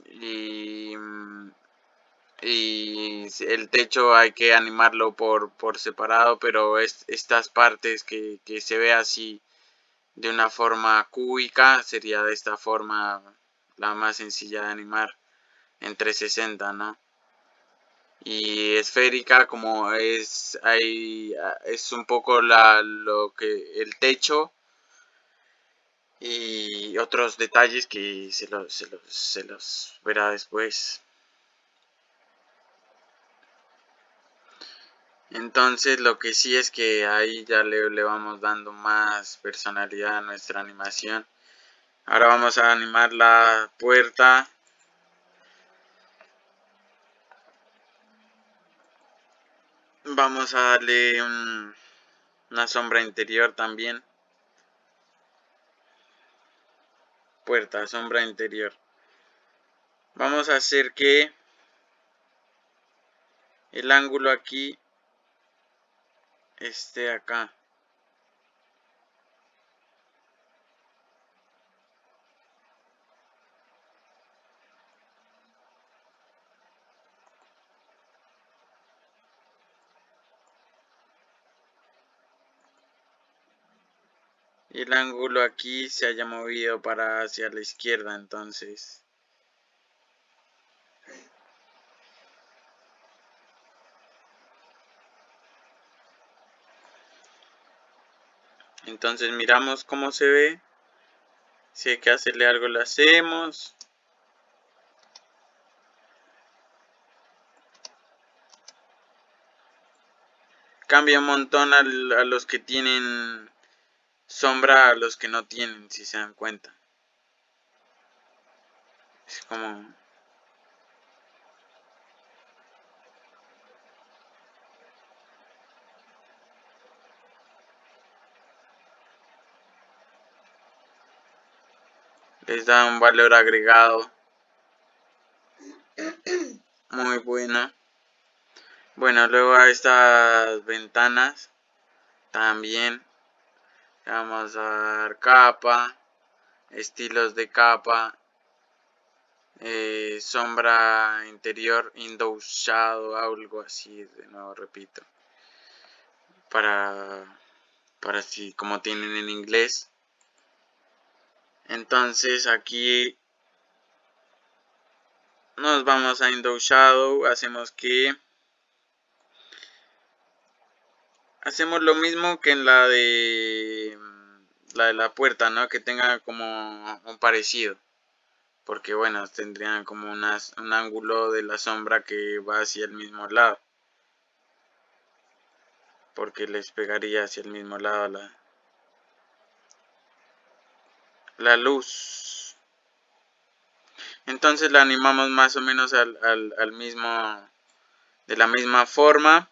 y el techo hay que animarlo por separado, pero estas partes que se ve así de una forma cúbica sería de esta forma la más sencilla de animar en 360, ¿no? Y esférica, como es un poco lo que el techo y otros detalles que se los verá después. Entonces lo que sí es que ahí ya le vamos dando más personalidad a nuestra animación. Ahora vamos a animar la puerta. Vamos a darle una sombra interior también. Puerta, sombra interior. Vamos a hacer que el ángulo aquí esté acá. Y el ángulo aquí se haya movido para hacia la izquierda, entonces miramos cómo se ve. Si hay que hacerle algo, lo hacemos. Cambia un montón a los que tienen sombra a los que no tienen, si se dan cuenta. Es como... les da un valor agregado muy bueno. Bueno, luego a estas ventanas también le vamos a dar capa, estilos de capa, sombra interior, Windows Shadow, algo así, de nuevo repito, para así como tienen en inglés. Entonces aquí nos vamos a Windows Shadow, hacemos lo mismo que en la de la puerta, ¿no? Que tenga como un parecido. Porque bueno, tendrían como un ángulo de la sombra que va hacia el mismo lado. Porque les pegaría hacia el mismo lado la luz. Entonces la animamos más o menos al mismo, de la misma forma.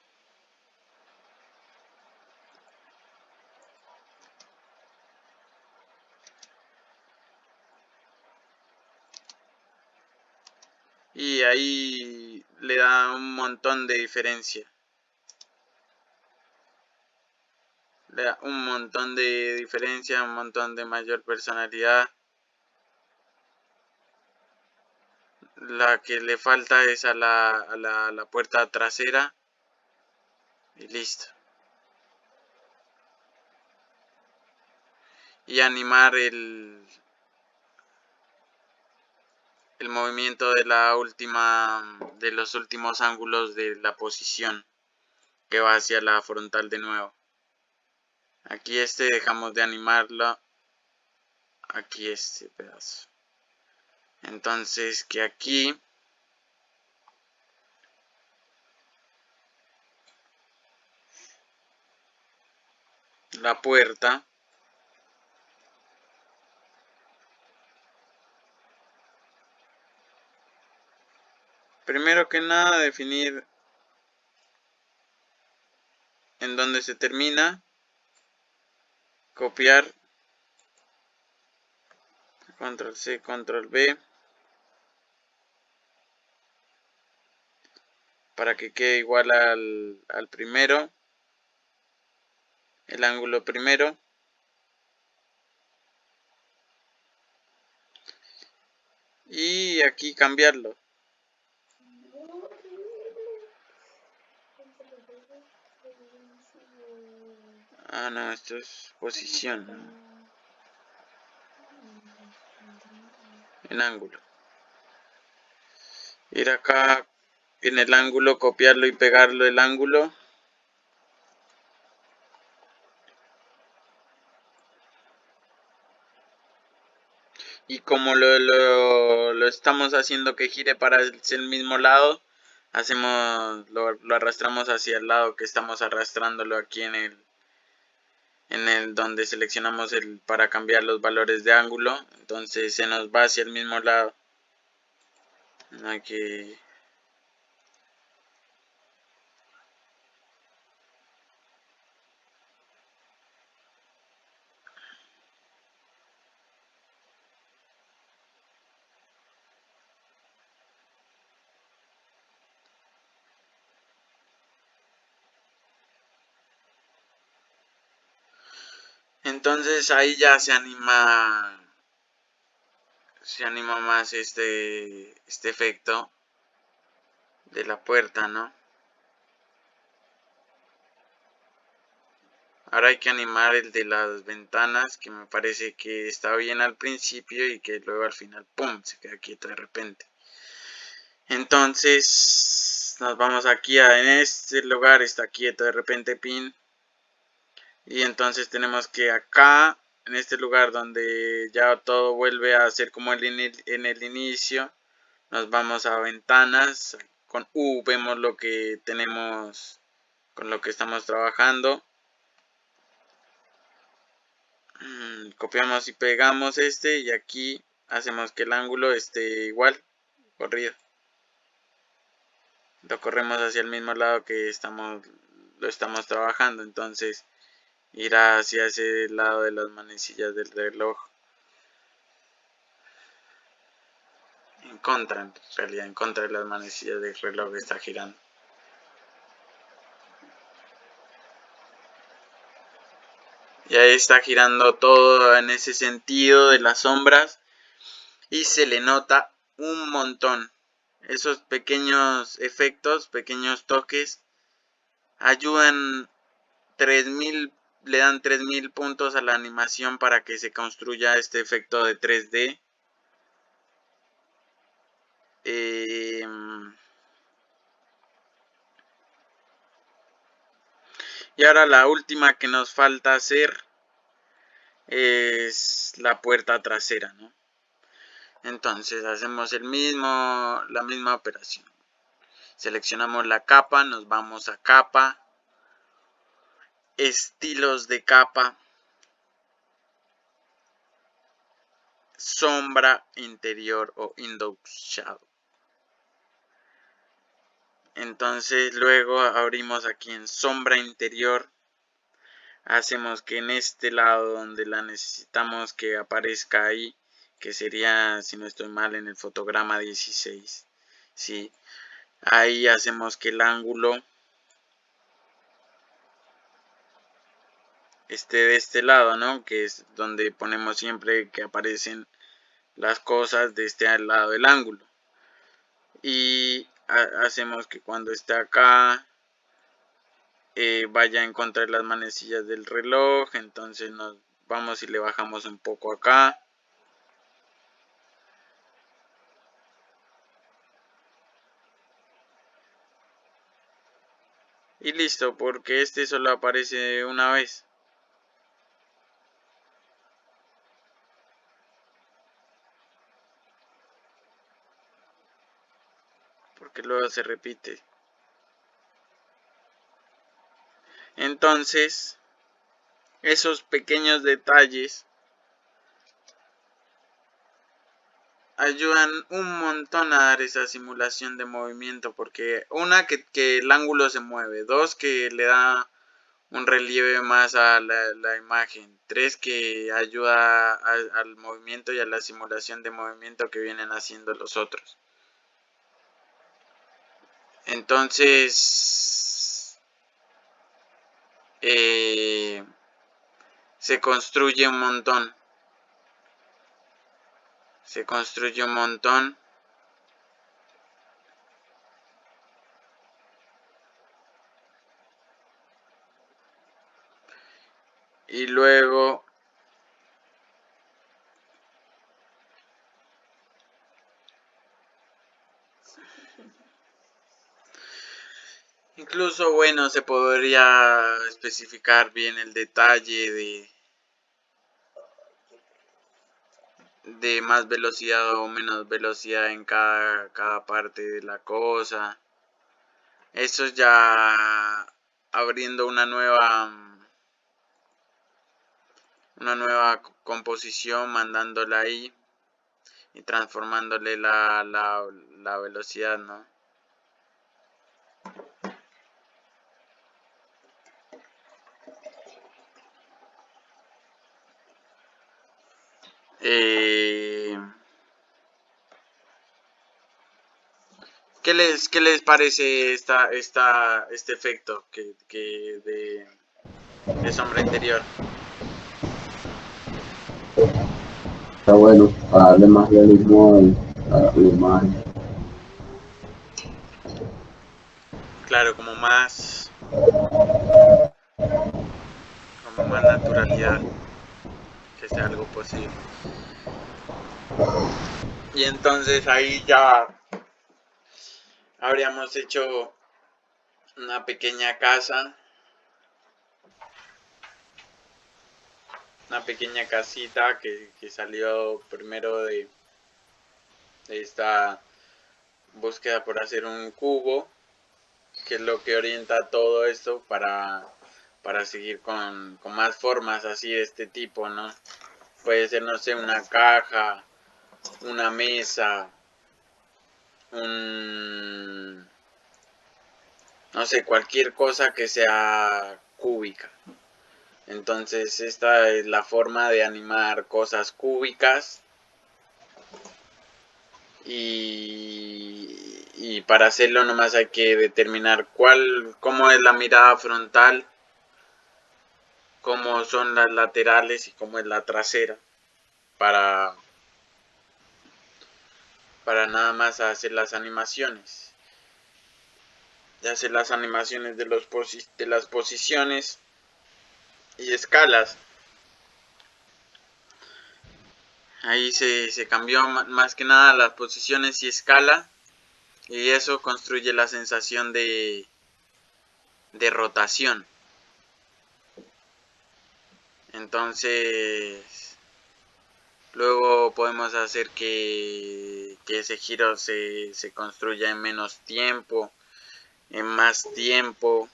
Y ahí le da un montón de diferencia. Le da un montón de diferencia, un montón de mayor personalidad. La que le falta es a la puerta trasera. Y listo. Y animar el movimiento de los últimos ángulos de la posición que va hacia la frontal de nuevo. Aquí dejamos de animarlo. Aquí este pedazo. Entonces que aquí la puerta primero que nada definir en dónde se termina, copiar, control C, control V, para que quede igual al primero, el ángulo primero. Y aquí cambiarlo. Ah, no, esto es posición, ¿no? En ángulo. Ir acá en el ángulo, copiarlo y pegarlo el ángulo. como lo estamos haciendo que gire para el mismo lado, lo arrastramos hacia el lado que estamos arrastrándolo aquí en el donde seleccionamos para cambiar los valores de ángulo. Entonces se nos va hacia el mismo lado. No hay que... Entonces ahí ya se anima más este efecto de la puerta, ¿no? Ahora hay que animar el de las ventanas, que me parece que está bien al principio y que luego al final, ¡pum!, se queda quieto de repente. Entonces nos vamos aquí en este lugar, está quieto de repente pin. Y entonces tenemos que acá, en este lugar donde ya todo vuelve a ser como en el inicio, nos vamos a ventanas. Con U vemos lo que tenemos, con lo que estamos trabajando. Copiamos y pegamos y aquí hacemos que el ángulo esté igual, corrido. Lo corremos hacia el mismo lado que lo estamos trabajando. Entonces irá hacia ese lado de las manecillas del reloj. En realidad en contra de las manecillas del reloj que está girando. Y ahí está girando todo en ese sentido de las sombras. Y se le nota un montón. Esos pequeños efectos, pequeños toques, ayudan 3000, le dan 3000 puntos a la animación para que se construya este efecto de 3D. Y ahora la última que nos falta hacer es la puerta trasera, ¿no? Entonces hacemos la misma operación. Seleccionamos la capa, nos vamos a capa, estilos de capa, sombra interior o Indoor Shadow. Entonces luego abrimos aquí en sombra interior, hacemos que en este lado donde la necesitamos que aparezca ahí, que sería, si no estoy mal, en el fotograma 16, ¿sí? Ahí hacemos que el ángulo esté de este lado, ¿no? Que es donde ponemos siempre que aparecen las cosas de este lado del ángulo. Y hacemos que cuando esté acá vaya en contra de las manecillas del reloj. Entonces nos vamos y le bajamos un poco acá. Y listo, porque este solo aparece una vez. Porque luego se repite. Entonces, esos pequeños detalles ayudan un montón a dar esa simulación de movimiento, porque una, que el ángulo se mueve, dos, que le da un relieve más a la imagen, tres, que ayuda al movimiento y a la simulación de movimiento que vienen haciendo los otros. Entonces se construye un montón. Y luego incluso, bueno, se podría especificar bien el detalle de más velocidad o menos velocidad en cada parte de la cosa. Eso ya abriendo una nueva composición, mandándola ahí y transformándole la velocidad, ¿no? ¿Qué les parece este efecto de sombra interior? Está bueno, para darle más realismo a la imagen. Claro, como más naturalidad, que sea algo posible. Y entonces ahí ya habríamos hecho una pequeña casa, una pequeña casita que salió primero de esta búsqueda por hacer un cubo, que es lo que orienta todo esto para seguir con más formas así de este tipo, ¿no? Puede ser, no sé, una caja, una mesa, no sé, cualquier cosa que sea cúbica. Entonces esta es la forma de animar cosas cúbicas y para hacerlo nomás hay que determinar cómo es la mirada frontal, cómo son las laterales y cómo es la trasera para nada más hacer las animaciones. Y hacer las animaciones de las posiciones y escalas. Ahí se cambió más que nada las posiciones y escala, y eso construye la sensación de rotación. Entonces luego podemos hacer que ese giro se construya en menos tiempo, en más tiempo.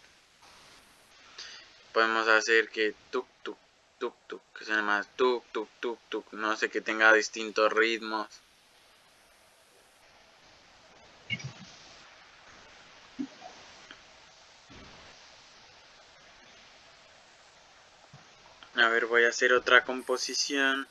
Podemos hacer que tuk tuk tuk tuk, que suene más tuk tuk tuk tuk, no sé, que tenga distintos ritmos. A ver, voy a hacer otra composición.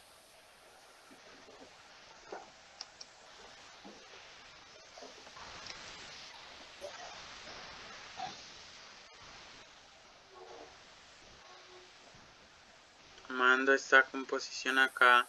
Mando esta composición acá.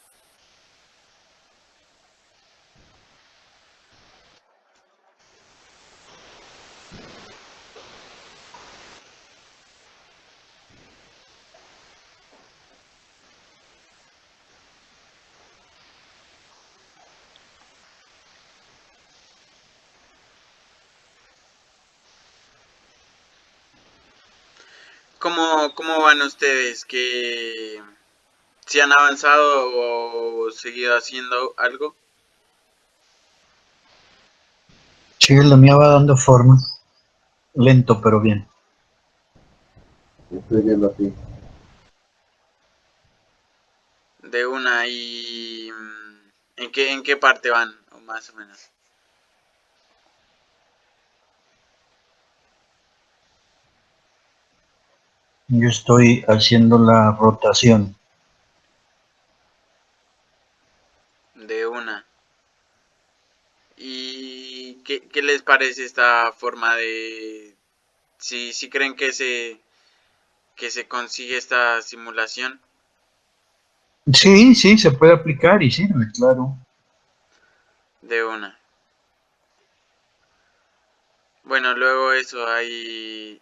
¿Cómo van ustedes? ¿Que si han avanzado o seguido haciendo algo? Sí, la mía va dando forma. Lento, pero bien. Estoy viendo así. De una. ¿Y en qué parte van? O más o menos. Yo estoy haciendo la rotación. De una. ¿Y qué les parece esta forma de... si creen que se consigue esta simulación? Sí, sí, se puede aplicar y sirve, claro. De una. Bueno, luego eso, hay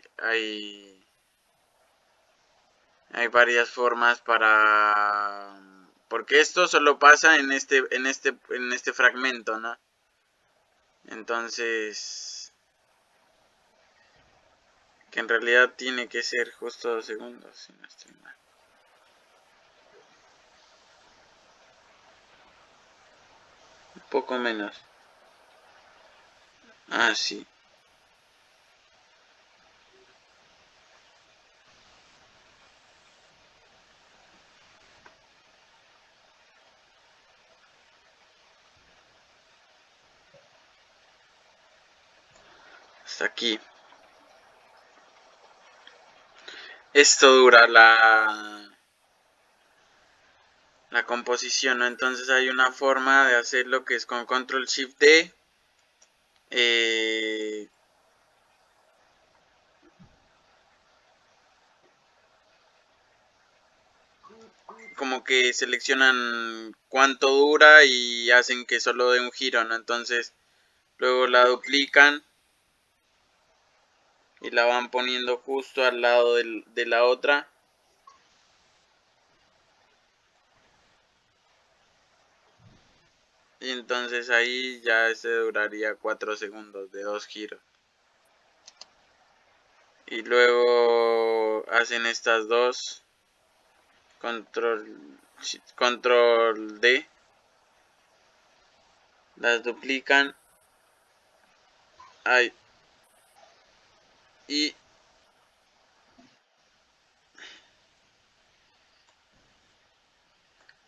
varias formas para... porque esto solo pasa en este fragmento, ¿no? Entonces, que en realidad tiene que ser justo 2 segundos, si no estoy mal. Poco menos. Ah, sí. Hasta aquí. Esto dura la composición, ¿no? Entonces hay una forma de hacerlo que es con Control Shift D. Como que seleccionan cuánto dura y hacen que solo dé un giro, ¿no? Entonces luego la duplican y la van poniendo justo al lado de la otra. Y entonces ahí ya este duraría 4 segundos de 2 giros. Y luego hacen estas dos. Control D. Las duplican. Ahí. Y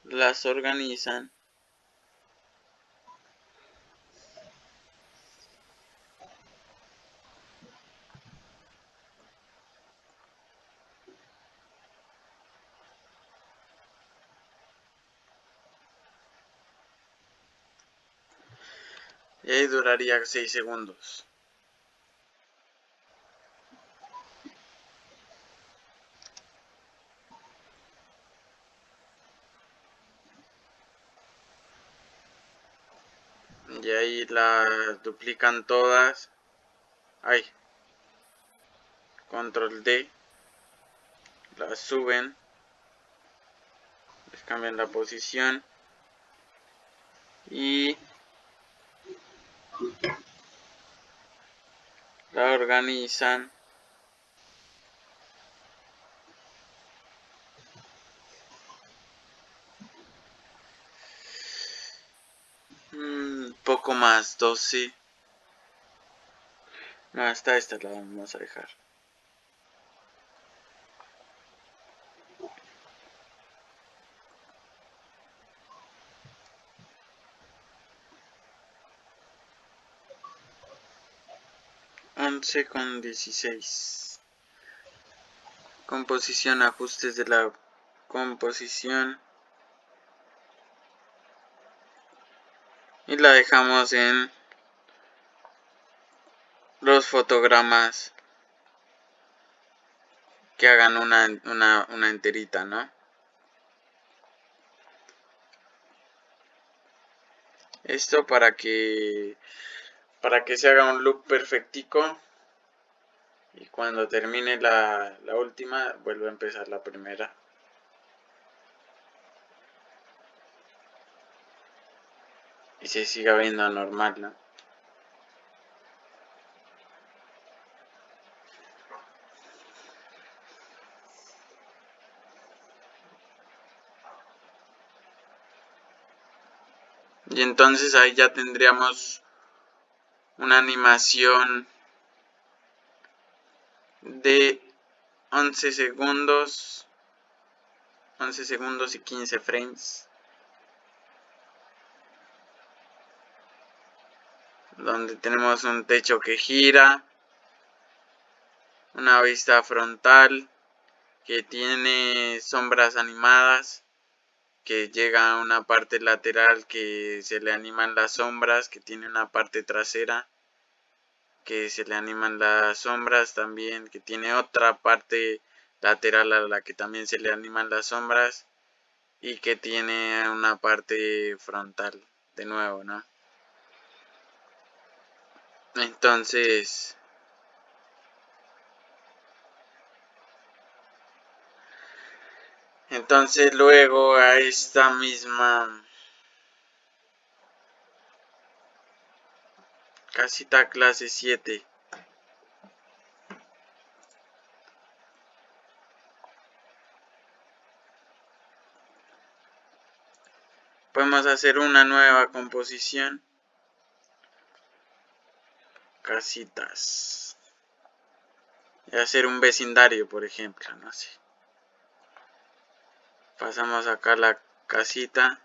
las organizan. Y ahí duraría 6 segundos. Y ahí las duplican todas. Ahí. Control D. Las suben. Les cambian la posición. Y la organizan. Poco más, 12. No, hasta esta la vamos a dejar. Con 16. Composición, ajustes de la composición. Y la dejamos en los fotogramas que hagan una enterita, ¿no? Esto para que se haga un loop perfectico. Y cuando termine la última, vuelvo a empezar la primera. Y se siga viendo normal, ¿no? Y entonces ahí ya tendríamos una animación de 11 segundos y 15 frames, donde tenemos un techo que gira, una vista frontal que tiene sombras animadas, que llega a una parte lateral que se le animan las sombras, que tiene una parte trasera que se le animan las sombras también, que tiene otra parte lateral a la que también se le animan las sombras, y que tiene una parte frontal de nuevo, ¿no? Entonces luego a esta misma casita clase 7, Podemos hacer una nueva composición. Casitas. Y hacer un vecindario, por ejemplo, no sé. Pasamos acá la casita,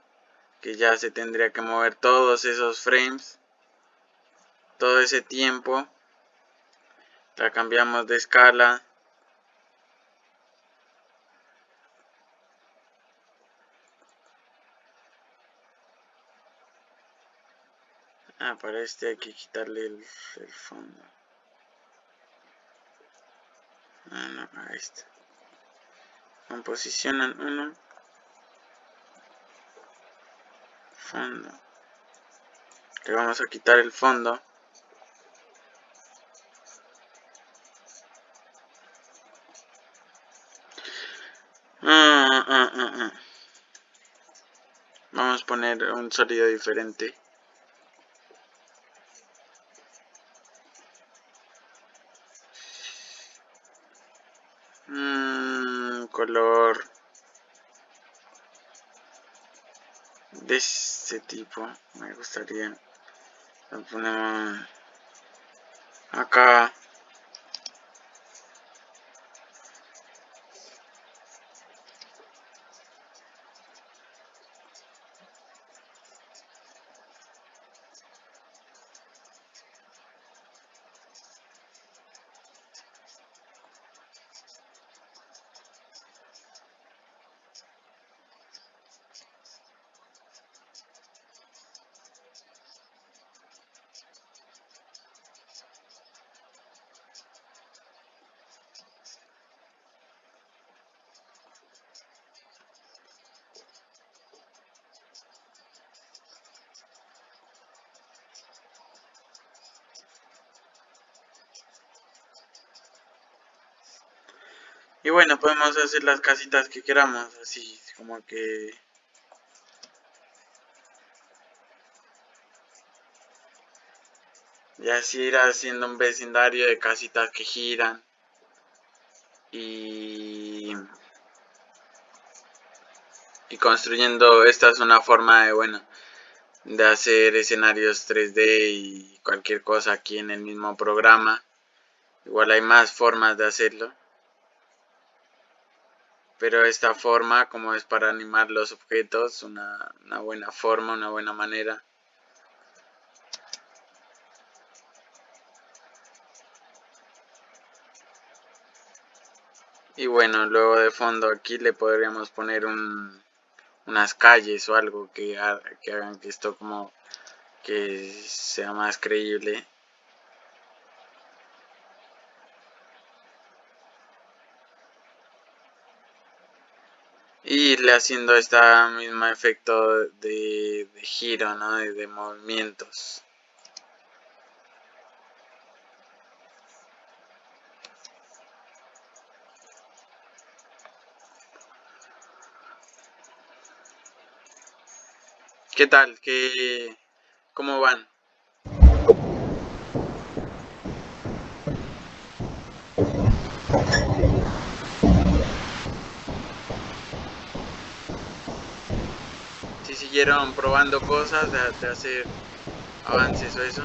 que ya se tendría que mover todos esos frames, todo ese tiempo. La cambiamos de escala. Para este hay que quitarle el fondo. No, ahí está. Composición en 1. Fondo. Le vamos a quitar el fondo. Vamos a poner un sonido diferente. Color de este tipo me gustaría. Lo ponemos acá. Y bueno, podemos hacer las casitas que queramos, así como que... Y así ir haciendo un vecindario de casitas que giran. Y construyendo, esta es una forma de, bueno, de hacer escenarios 3D y cualquier cosa aquí en el mismo programa. Igual hay más formas de hacerlo. Pero esta forma, como es para animar los objetos, una buena forma, una buena manera. Y bueno, luego de fondo aquí le podríamos poner unas calles o algo que hagan que esto como que sea más creíble. Y irle haciendo este mismo efecto de giro, ¿no? De movimientos. ¿Qué tal? ¿Cómo van? Si siguieron probando cosas de hacer avances o eso.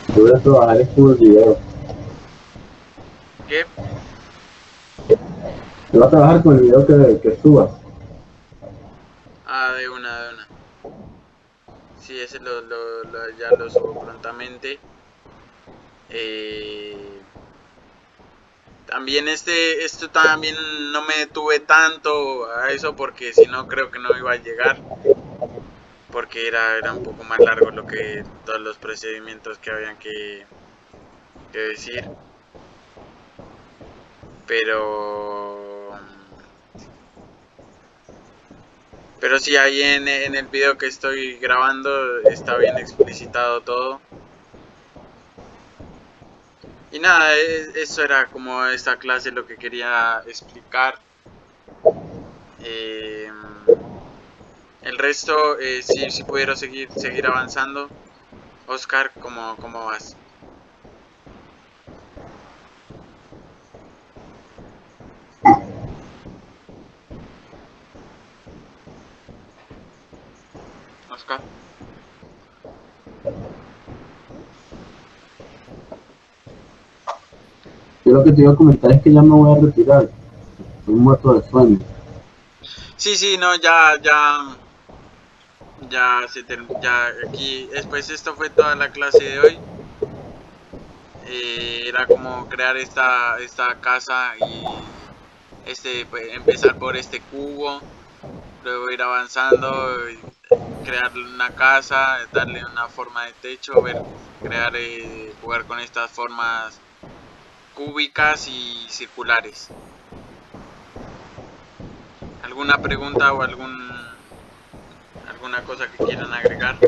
Yo voy a trabajar con el video. ¿Qué? Yo voy a trabajar con el video que subas. De una. Sí, ese ya lo subo prontamente. También esto también no me detuve tanto a eso porque si no creo que no iba a llegar. Porque era un poco más largo todos los procedimientos que habían que decir. Pero sí, ahí en el video que estoy grabando está bien explicitado todo. Y nada, eso era como esta clase lo que quería explicar. El resto, si pudiera seguir avanzando. Oscar, ¿cómo vas? Oscar. Yo lo que te iba a comentar es que ya me voy a retirar. Estoy muerto de sueño. Sí, no, ya aquí, después esto fue toda la clase de hoy. Era como crear esta casa y pues, empezar por este cubo, luego ir avanzando, crear una casa, darle una forma de techo, jugar con estas formas cúbicas y circulares. ¿Alguna pregunta o alguna cosa que quieran agregar?